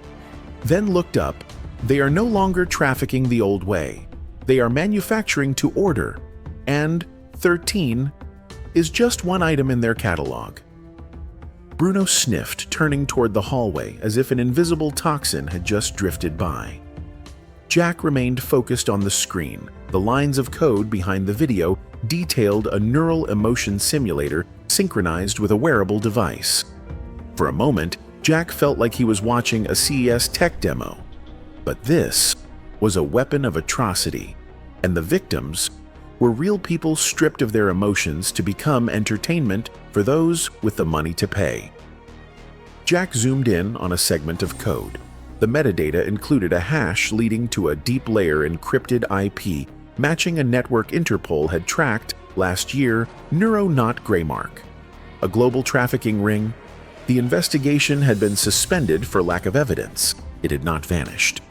Then looked up. They are no longer trafficking the old way. They are manufacturing to order, and 13 is just one item in their catalog. Bruno sniffed, turning toward the hallway as if an invisible toxin had just drifted by. Jack remained focused on the screen. The lines of code behind the video detailed a neural emotion simulator synchronized with a wearable device. For a moment, Jack felt like he was watching a CES tech demo. But this was a weapon of atrocity, and the victims were real people stripped of their emotions to become entertainment for those with the money to pay. Jack zoomed in on a segment of code. The metadata included a hash leading to a deep layer encrypted IP matching a network Interpol had tracked last year, neuroknot graymark. A global trafficking ring. The investigation had been suspended for lack of evidence. It had not vanished.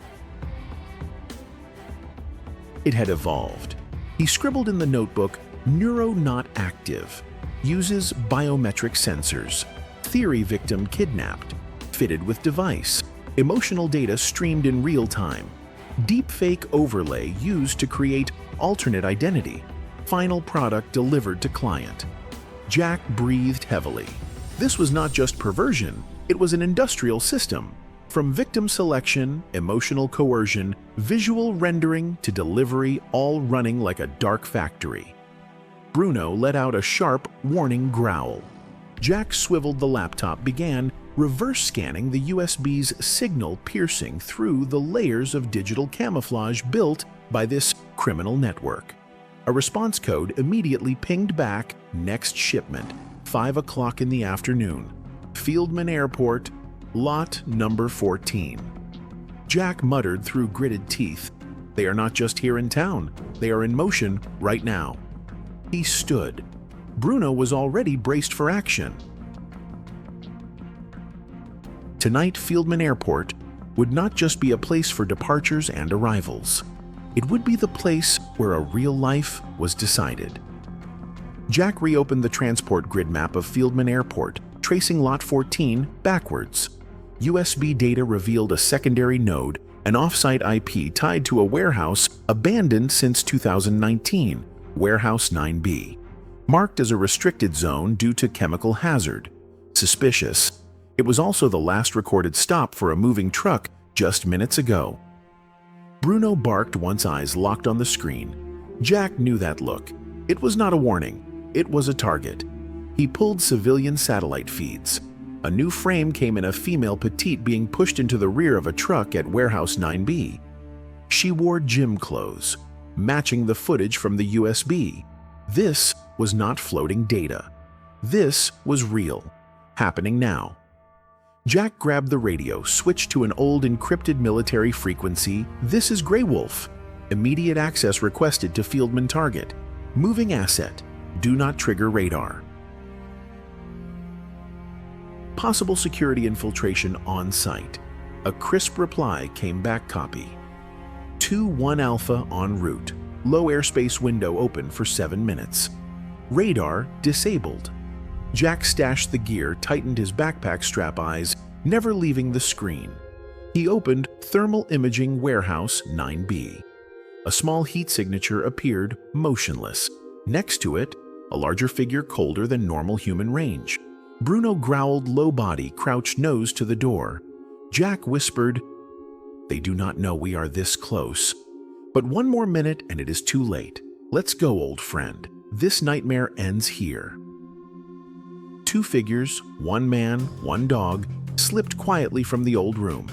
It had evolved. He scribbled in the notebook, "Neuroknot active. Uses biometric sensors. Theory victim kidnapped. Fitted with device. Emotional data streamed in real time. Deepfake overlay used to create alternate identity. Final product delivered to client." Jack breathed heavily. This was not just perversion, it was an industrial system. From victim selection, emotional coercion, visual rendering to delivery, all running like a dark factory. Bruno let out a sharp, warning growl. Jack swiveled the laptop, began reverse scanning the USB's signal, piercing through the layers of digital camouflage built by this criminal network. A response code immediately pinged back, "Next shipment, 5 o'clock in the afternoon. Fieldman Airport, Lot number 14. Jack muttered through gritted teeth. They are not just here in town, they are in motion right now. He stood. Bruno was already braced for action. Tonight, Fieldman Airport would not just be a place for departures and arrivals. It would be the place where a real life was decided. Jack reopened the transport grid map of Fieldman Airport, tracing Lot 14 backwards. USB data revealed a secondary node, an off-site IP tied to a warehouse abandoned since 2019, Warehouse 9B, marked as a restricted zone due to chemical hazard. Suspicious. It was also the last recorded stop for a moving truck just minutes ago. Bruno barked once eyes locked on the screen. Jack knew that look. It was not a warning. It was a target. He pulled civilian satellite feeds. A new frame came in a female petite being pushed into the rear of a truck at Warehouse 9B. She wore gym clothes, matching the footage from the USB. This was not floating data. This was real, happening now. Jack grabbed the radio, switched to an old encrypted military frequency. This is Grey Wolf. Immediate access requested to Fieldman target. Moving asset. Do not trigger radar. Possible security infiltration on site. A crisp reply came back copy. 2-1 Alpha en route. Low airspace window open for 7 minutes. Radar disabled. Jack stashed the gear, tightened his backpack strap eyes, never leaving the screen. He opened Thermal Imaging Warehouse 9B. A small heat signature appeared, motionless. Next to it, a larger figure colder than normal human range. Bruno growled low body, crouched nose to the door. Jack whispered, "They do not know we are this close. But one more minute and it is too late. Let's go, old friend. This nightmare ends here." Two figures, one man, one dog, slipped quietly from the old room.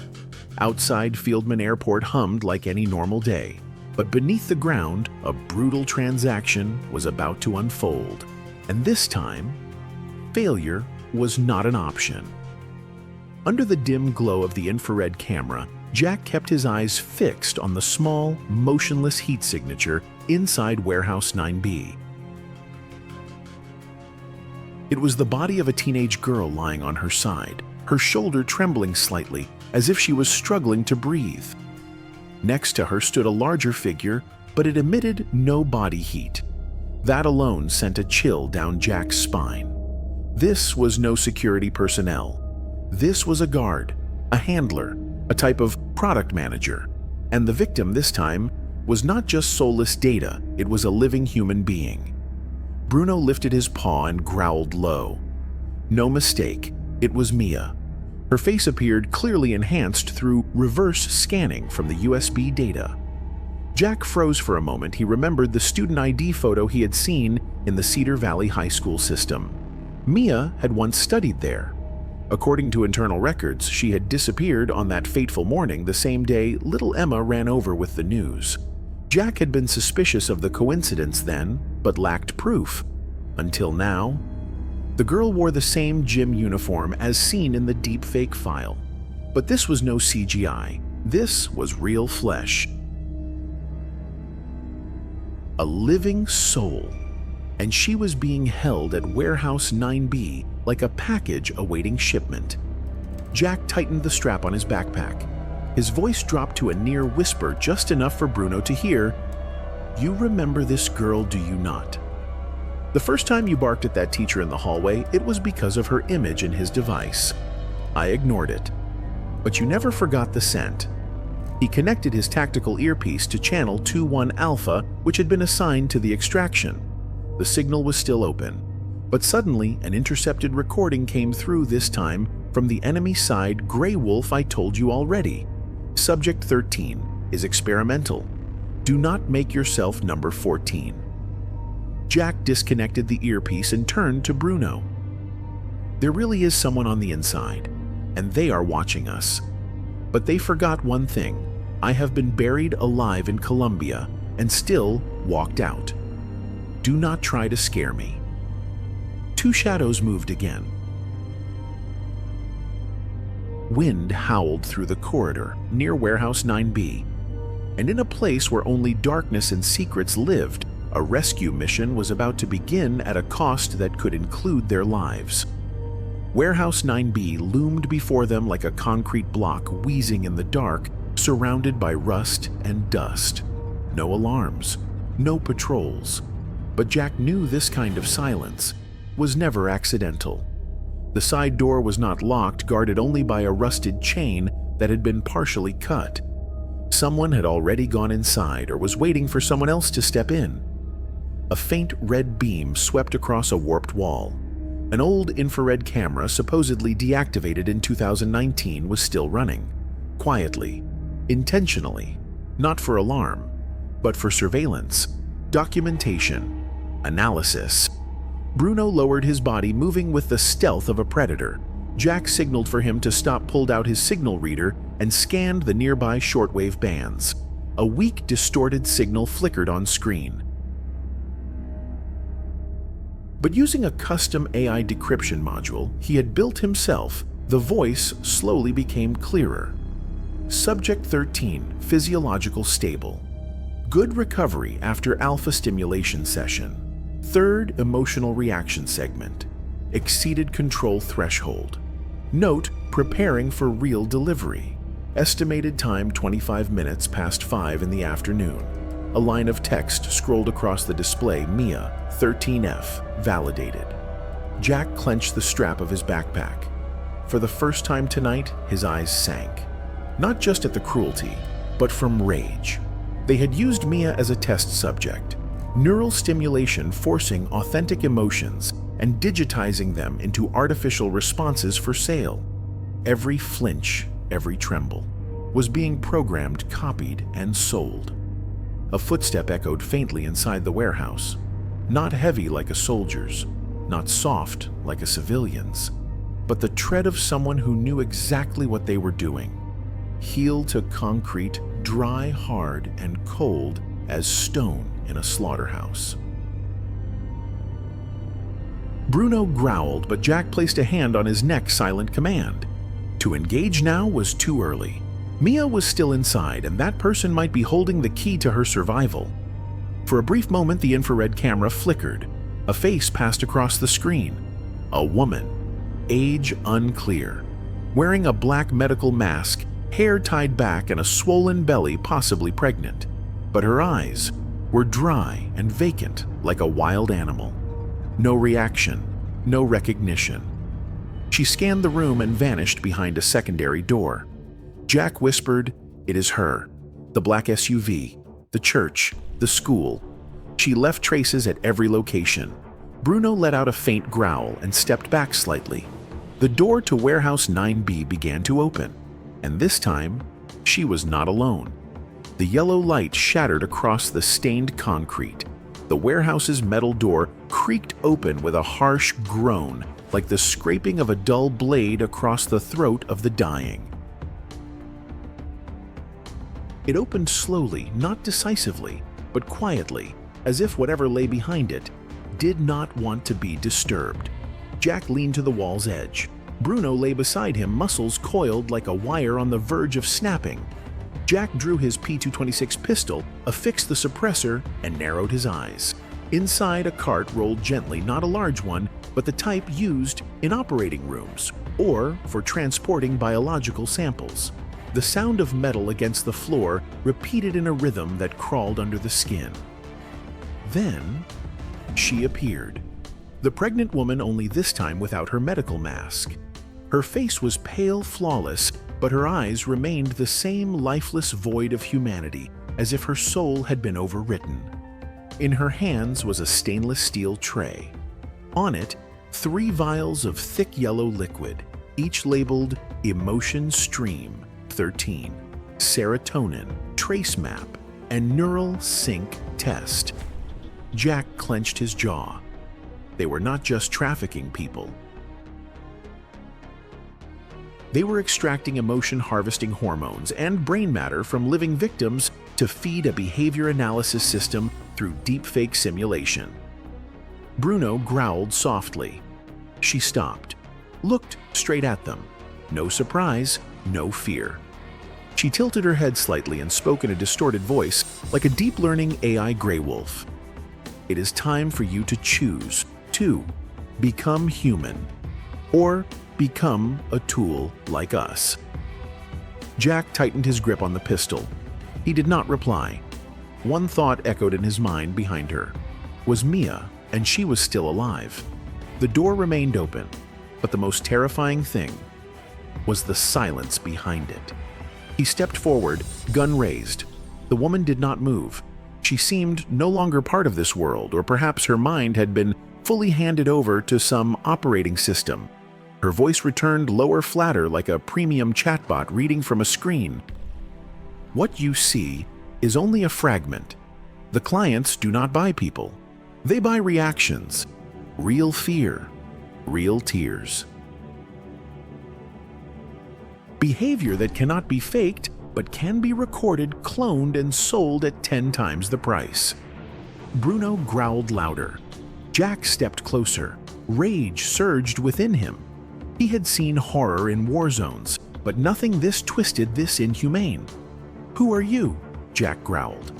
Outside, Fieldman Airport hummed like any normal day. But beneath the ground, a brutal transaction was about to unfold. And this time, failure was not an option. Under the dim glow of the infrared camera, Jack kept his eyes fixed on the small, motionless heat signature inside Warehouse 9B. It was the body of a teenage girl lying on her side, her shoulder trembling slightly, as if she was struggling to breathe. Next to her stood a larger figure, but it emitted no body heat. That alone sent a chill down Jack's spine. This was no security personnel. This was a guard, a handler, a type of product manager. And the victim this time was not just soulless data, it was a living human being. Bruno lifted his paw and growled low. No mistake, it was Mia. Her face appeared clearly enhanced through reverse scanning from the USB data. Jack froze for a moment. He remembered the student ID photo he had seen in the Cedar Valley High School system. Mia had once studied there. According to internal records, she had disappeared on that fateful morning, the same day little Emma ran over with the news. Jack had been suspicious of the coincidence then, but lacked proof. Until now. The girl wore the same gym uniform as seen in the deepfake file. But this was no CGI. This was real flesh. A living soul. And she was being held at Warehouse 9B like a package awaiting shipment. Jack tightened the strap on his backpack. His voice dropped to a near whisper, just enough for Bruno to hear. "You remember this girl, do you not? The first time you barked at that teacher in the hallway, it was because of her image in his device. I ignored it. But you never forgot the scent." He connected his tactical earpiece to channel 2-1 Alpha, which had been assigned to the extraction. The signal was still open. But suddenly, an intercepted recording came through, this time from the enemy side. "Grey Wolf, I told you already. Subject 13 is experimental. Do not make yourself number 14. Jack disconnected the earpiece and turned to Bruno. "There really is someone on the inside, and they are watching us. But they forgot one thing. I have been buried alive in Colombia and still walked out. Do not try to scare me." Two shadows moved again. Wind howled through the corridor near Warehouse 9B. And in a place where only darkness and secrets lived, a rescue mission was about to begin at a cost that could include their lives. Warehouse 9B loomed before them like a concrete block wheezing in the dark, surrounded by rust and dust. No alarms, no patrols. But Jack knew this kind of silence was never accidental. The side door was not locked, guarded only by a rusted chain that had been partially cut. Someone had already gone inside or was waiting for someone else to step in. A faint red beam swept across a warped wall. An old infrared camera, supposedly deactivated in 2019, was still running. Quietly, intentionally, not for alarm, but for surveillance, documentation, analysis. Bruno lowered his body, moving with the stealth of a predator. Jack signaled for him to stop, pulled out his signal reader, and scanned the nearby shortwave bands. A weak, distorted signal flickered on screen. But using a custom AI decryption module he had built himself, the voice slowly became clearer. Subject 13, physiological stable. Good recovery after alpha stimulation session. Third emotional reaction segment. Exceeded control threshold. Note, preparing for real delivery. Estimated time 25 minutes past 5 in the afternoon. A line of text scrolled across the display, Mia, 13F, validated. Jack clenched the strap of his backpack. For the first time tonight, his eyes sank. Not just at the cruelty, but from rage. They had used Mia as a test subject. Neural stimulation forcing authentic emotions and digitizing them into artificial responses for sale. Every flinch, every tremble, was being programmed, copied, and sold. A footstep echoed faintly inside the warehouse. Not heavy like a soldier's, not soft like a civilian's, but the tread of someone who knew exactly what they were doing. Heel to concrete, dry, hard, and cold as stone in a slaughterhouse. Bruno growled, but Jack placed a hand on his neck, silent command. To engage now was too early. Mia was still inside, and that person might be holding the key to her survival. For a brief moment, the infrared camera flickered. A face passed across the screen. A woman, age unclear, wearing a black medical mask, hair tied back, and a swollen belly, possibly pregnant. But her eyes were dry and vacant, like a wild animal. No reaction, no recognition. She scanned the room and vanished behind a secondary door. Jack whispered, "It is her. The black SUV, the church, the school." She left traces at every location. Bruno let out a faint growl and stepped back slightly. The door to Warehouse 9B began to open, and this time, she was not alone. The yellow light shattered across the stained concrete. The warehouse's metal door creaked open with a harsh groan, like the scraping of a dull blade across the throat of the dying. It opened slowly, not decisively, but quietly, as if whatever lay behind it did not want to be disturbed. Jack leaned to the wall's edge. Bruno lay beside him, muscles coiled like a wire on the verge of snapping. Jack drew his P226 pistol, affixed the suppressor, and narrowed his eyes. Inside, a cart rolled gently, not a large one, but the type used in operating rooms or for transporting biological samples. The sound of metal against the floor repeated in a rhythm that crawled under the skin. Then, she appeared. The pregnant woman, only this time without her medical mask. Her face was pale, flawless, but her eyes remained the same lifeless void of humanity, as if her soul had been overwritten. In her hands was a stainless steel tray. On it, 3 vials of thick yellow liquid, each labeled Emotion Stream 13, Serotonin, Trace Map, and Neural Sync Test. Jack clenched his jaw. They were not just trafficking people. They were extracting emotion-harvesting hormones and brain matter from living victims to feed a behavior analysis system through deepfake simulation. Bruno growled softly. She stopped, looked straight at them. No surprise, no fear. She tilted her head slightly and spoke in a distorted voice, like a deep-learning AI gray wolf. It is time for you to choose to become human or become a tool like us. Jack tightened his grip on the pistol. He did not reply. One thought echoed in his mind behind her. Was Mia, and she was still alive. The door remained open, but the most terrifying thing was the silence behind it. He stepped forward, gun raised. The woman did not move. She seemed no longer part of this world, or perhaps her mind had been fully handed over to some operating system. Her voice returned lower, flatter, like a premium chatbot reading from a screen. What you see is only a fragment. The clients do not buy people. They buy reactions, real fear, real tears. Behavior that cannot be faked, but can be recorded, cloned, and sold at 10 times the price. Bruno growled louder. Jack stepped closer. Rage surged within him. He had seen horror in war zones, but nothing this twisted, this inhumane. "Who are you?" Jack growled.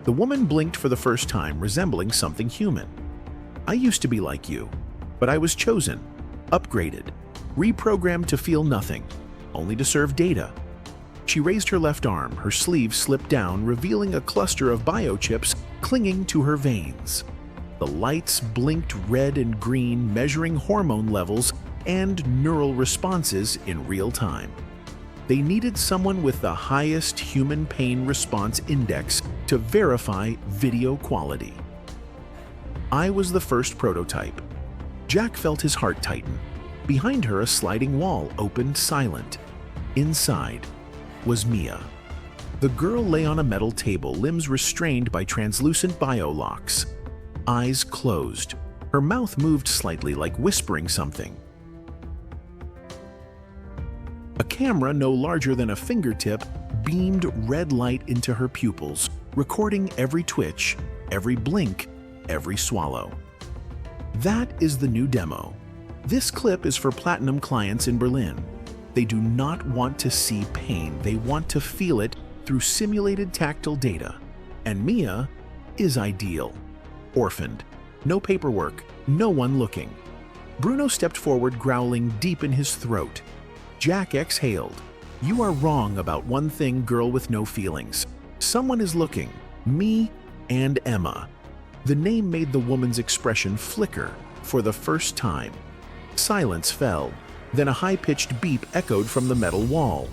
The woman blinked for the first time, resembling something human. "I used to be like you, but I was chosen, upgraded, reprogrammed to feel nothing, only to serve data." She raised her left arm, her sleeve slipped down, revealing a cluster of biochips clinging to her veins. The lights blinked red and green, measuring hormone levels and neural responses in real time. They needed someone with the highest human pain response index to verify video quality. I was the first prototype. Jack felt his heart tighten. Behind her, a sliding wall opened silent. Inside was Mia. The girl lay on a metal table, limbs restrained by translucent biolocks. Eyes closed. Her mouth moved slightly, like whispering something. A camera no larger than a fingertip beamed red light into her pupils, recording every twitch, every blink, every swallow. That is the new demo. This clip is for platinum clients in Berlin. They do not want to see pain. They want to feel it through simulated tactile data. And Mia is ideal. Orphaned. No paperwork. No one looking. Bruno stepped forward, growling deep in his throat. Jack exhaled. "You are wrong about one thing, girl with no feelings. Someone is looking. Me and Emma." The name made the woman's expression flicker for the first time. Silence fell. Then a high-pitched beep echoed from the metal wall.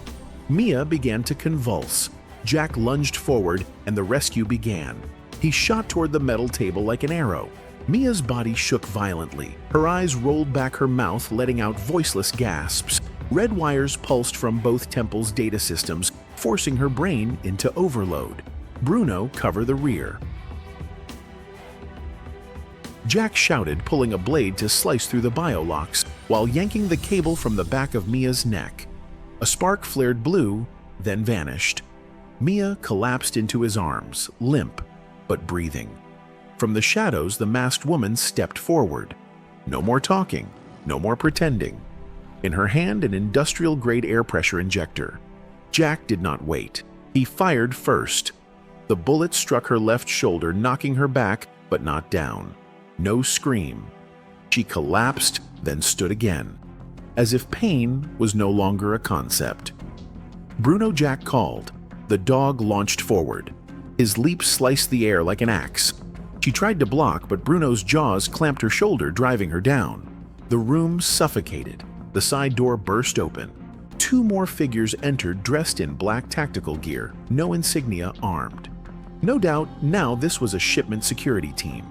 Mia began to convulse. Jack lunged forward, and the rescue began. He shot toward the metal table like an arrow. Mia's body shook violently. Her eyes rolled back her mouth, letting out voiceless gasps. Red wires pulsed from both temples' data systems, forcing her brain into overload. Bruno, cover the rear. Jack shouted, pulling a blade to slice through the biolocks while yanking the cable from the back of Mia's neck. A spark flared blue, then vanished. Mia collapsed into his arms, limp but breathing. From the shadows, the masked woman stepped forward. No more talking, no more pretending. In her hand, an industrial-grade air pressure injector. Jack did not wait. He fired first. The bullet struck her left shoulder, knocking her back, but not down. No scream. She collapsed, then stood again, as if pain was no longer a concept. Bruno, Jack called. The dog launched forward. His leap sliced the air like an axe. She tried to block, but Bruno's jaws clamped her shoulder, driving her down. The room suffocated. The side door burst open. Two more figures entered, dressed in black tactical gear, no insignia, armed. No doubt, now this was a shipment security team.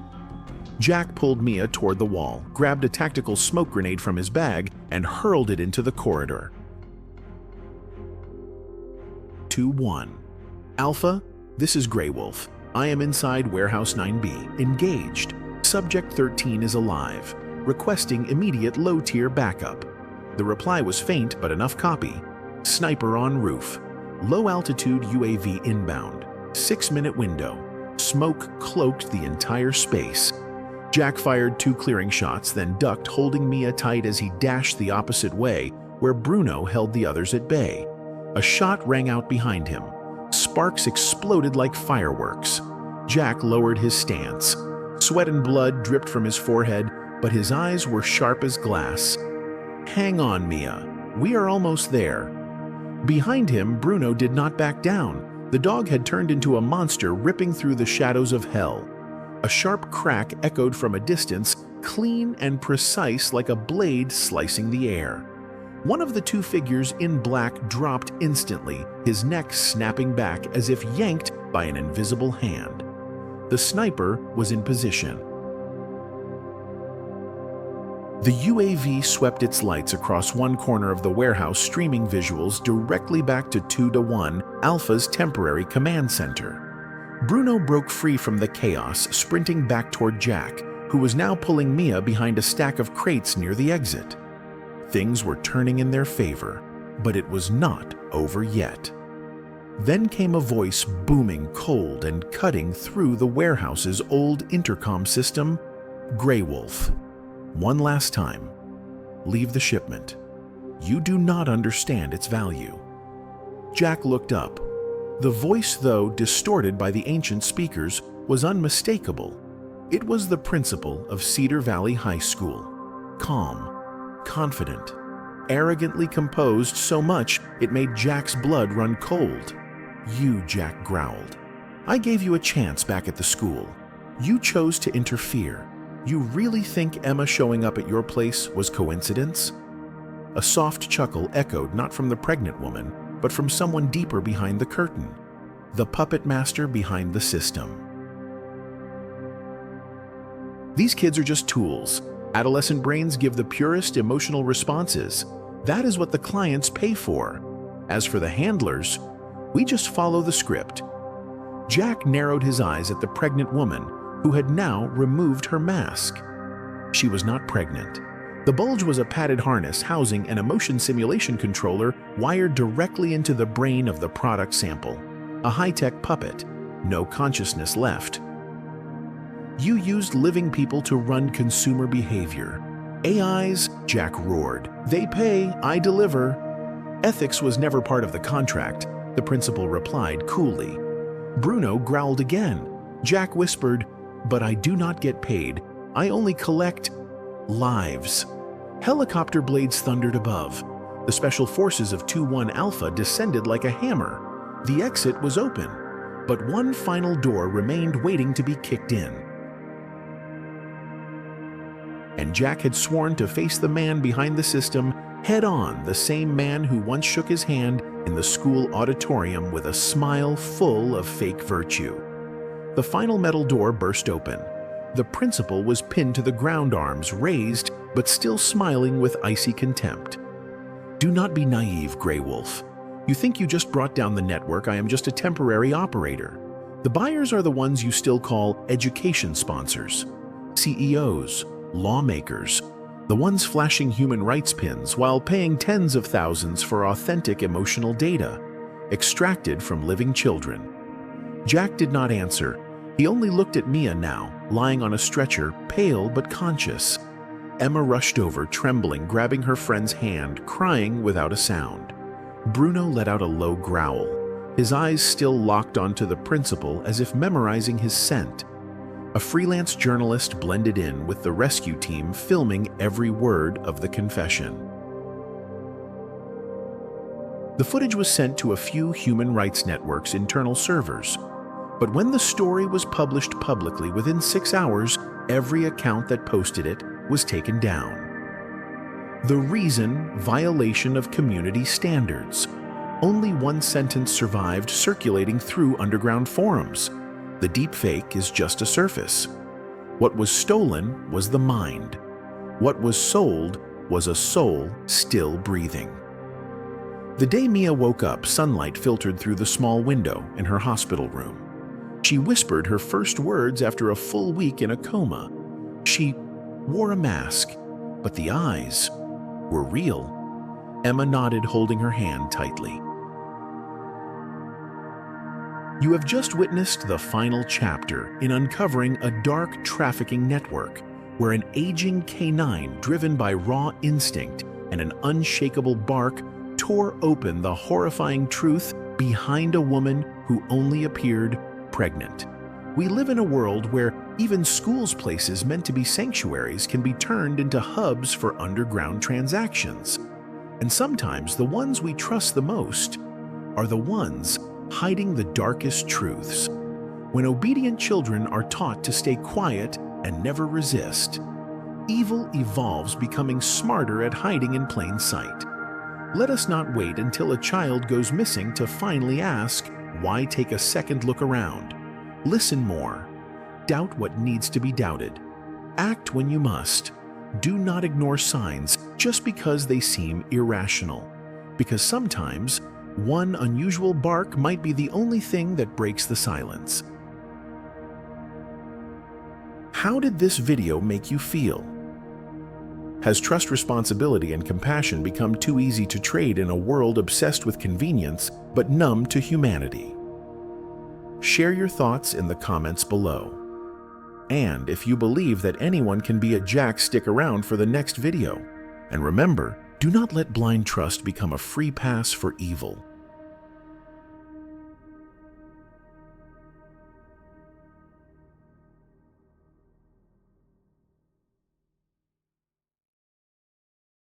Jack pulled Mia toward the wall, grabbed a tactical smoke grenade from his bag, and hurled it into the corridor. 2-1. Alpha, this is Grey Wolf. I am inside Warehouse 9B, engaged. Subject 13 is alive, requesting immediate low-tier backup. The reply was faint, but enough copy. Sniper en roof. Low-altitude UAV inbound. 6-minute window. Smoke cloaked the entire space. Jack fired 2 clearing shots, then ducked, holding Mia tight as he dashed the opposite way, where Bruno held the others at bay. A shot rang out behind him. Sparks exploded like fireworks. Jack lowered his stance. Sweat and blood dripped from his forehead, but his eyes were sharp as glass. "Hang on, Mia. We are almost there." Behind him, Bruno did not back down. The dog had turned into a monster ripping through the shadows of hell. A sharp crack echoed from a distance, clean and precise like a blade slicing the air. One of the two figures in black dropped instantly, his neck snapping back as if yanked by an invisible hand. The sniper was in position. The UAV swept its lights across one corner of the warehouse, streaming visuals directly back to 2-1 Alpha's temporary command center. Bruno broke free from the chaos, sprinting back toward Jack, who was now pulling Mia behind a stack of crates near the exit. Things were turning in their favor, but it was not over yet. Then came a voice booming cold and cutting through the warehouse's old intercom system. "Grey Wolf. One last time. Leave the shipment. You do not understand its value." Jack looked up. The voice, though distorted by the ancient speakers, was unmistakable. It was the principal of Cedar Valley High School. Calm, confident, arrogantly composed so much it made Jack's blood run cold. "You," Jack growled. "I gave you a chance back at the school. You chose to interfere. You really think Emma showing up at your place was coincidence?" A soft chuckle echoed not from the pregnant woman, but from someone deeper behind the curtain, the puppet master behind the system. These kids are just tools. Adolescent brains give the purest emotional responses. That is what the clients pay for. As for the handlers, we just follow the script. Jack narrowed his eyes at the pregnant woman, who had now removed her mask. She was not pregnant. The bulge was a padded harness housing an emotion simulation controller wired directly into the brain of the product sample. A high-tech puppet, no consciousness left. "You used living people to run consumer behavior. AIs," Jack roared. "They pay, I deliver." "Ethics was never part of the contract," the principal replied coolly. Bruno growled again. Jack whispered, "But I do not get paid. I only collect lives." Helicopter blades thundered above. The special forces of 2-1 Alpha descended like a hammer. The exit was open, but one final door remained waiting to be kicked in. And Jack had sworn to face the man behind the system head-on, the same man who once shook his hand in the school auditorium with a smile full of fake virtue. The final metal door burst open. The principal was pinned to the ground, arms raised, but still smiling with icy contempt. "Do not be naive, Grey Wolf. You think you just brought down the network. I am just a temporary operator. The buyers are the ones you still call education sponsors, CEOs, lawmakers, the ones flashing human rights pins while paying tens of thousands for authentic emotional data, extracted from living children." Jack did not answer. He only looked at Mia now, lying on a stretcher, pale but conscious. Emma rushed over, trembling, grabbing her friend's hand, crying without a sound. Bruno let out a low growl, his eyes still locked onto the principal as if memorizing his scent. A freelance journalist blended in with the rescue team, filming every word of the confession. The footage was sent to a few Human Rights Network's internal servers. But when the story was published publicly, within 6 hours, every account that posted it was taken down. The reason: violation of community standards. Only one sentence survived, circulating through underground forums. The deepfake is just a surface. What was stolen was the mind. What was sold was a soul still breathing. The day Mia woke up, sunlight filtered through the small window in her hospital room. She whispered her first words after a full week in a coma. She wore a mask, but the eyes were real. Emma nodded, holding her hand tightly. You have just witnessed the final chapter in uncovering a dark trafficking network where an aging canine driven by raw instinct and an unshakable bark tore open the horrifying truth behind a woman who only appeared pregnant. We live in a world where even schools' places meant to be sanctuaries can be turned into hubs for underground transactions. And sometimes the ones we trust the most are the ones hiding the darkest truths. When obedient children are taught to stay quiet and never resist, evil evolves, becoming smarter at hiding in plain sight. Let us not wait until a child goes missing to finally ask, why take a second look around? Listen more. Doubt what needs to be doubted. Act when you must. Do not ignore signs just because they seem irrational, because sometimes one unusual bark might be the only thing that breaks the silence. How did this video make you feel? Has trust, responsibility, and compassion become too easy to trade in a world obsessed with convenience but numb to humanity? Share your thoughts in the comments below. And if you believe that anyone can be a Jack, stick around for the next video. And remember, do not let blind trust become a free pass for evil.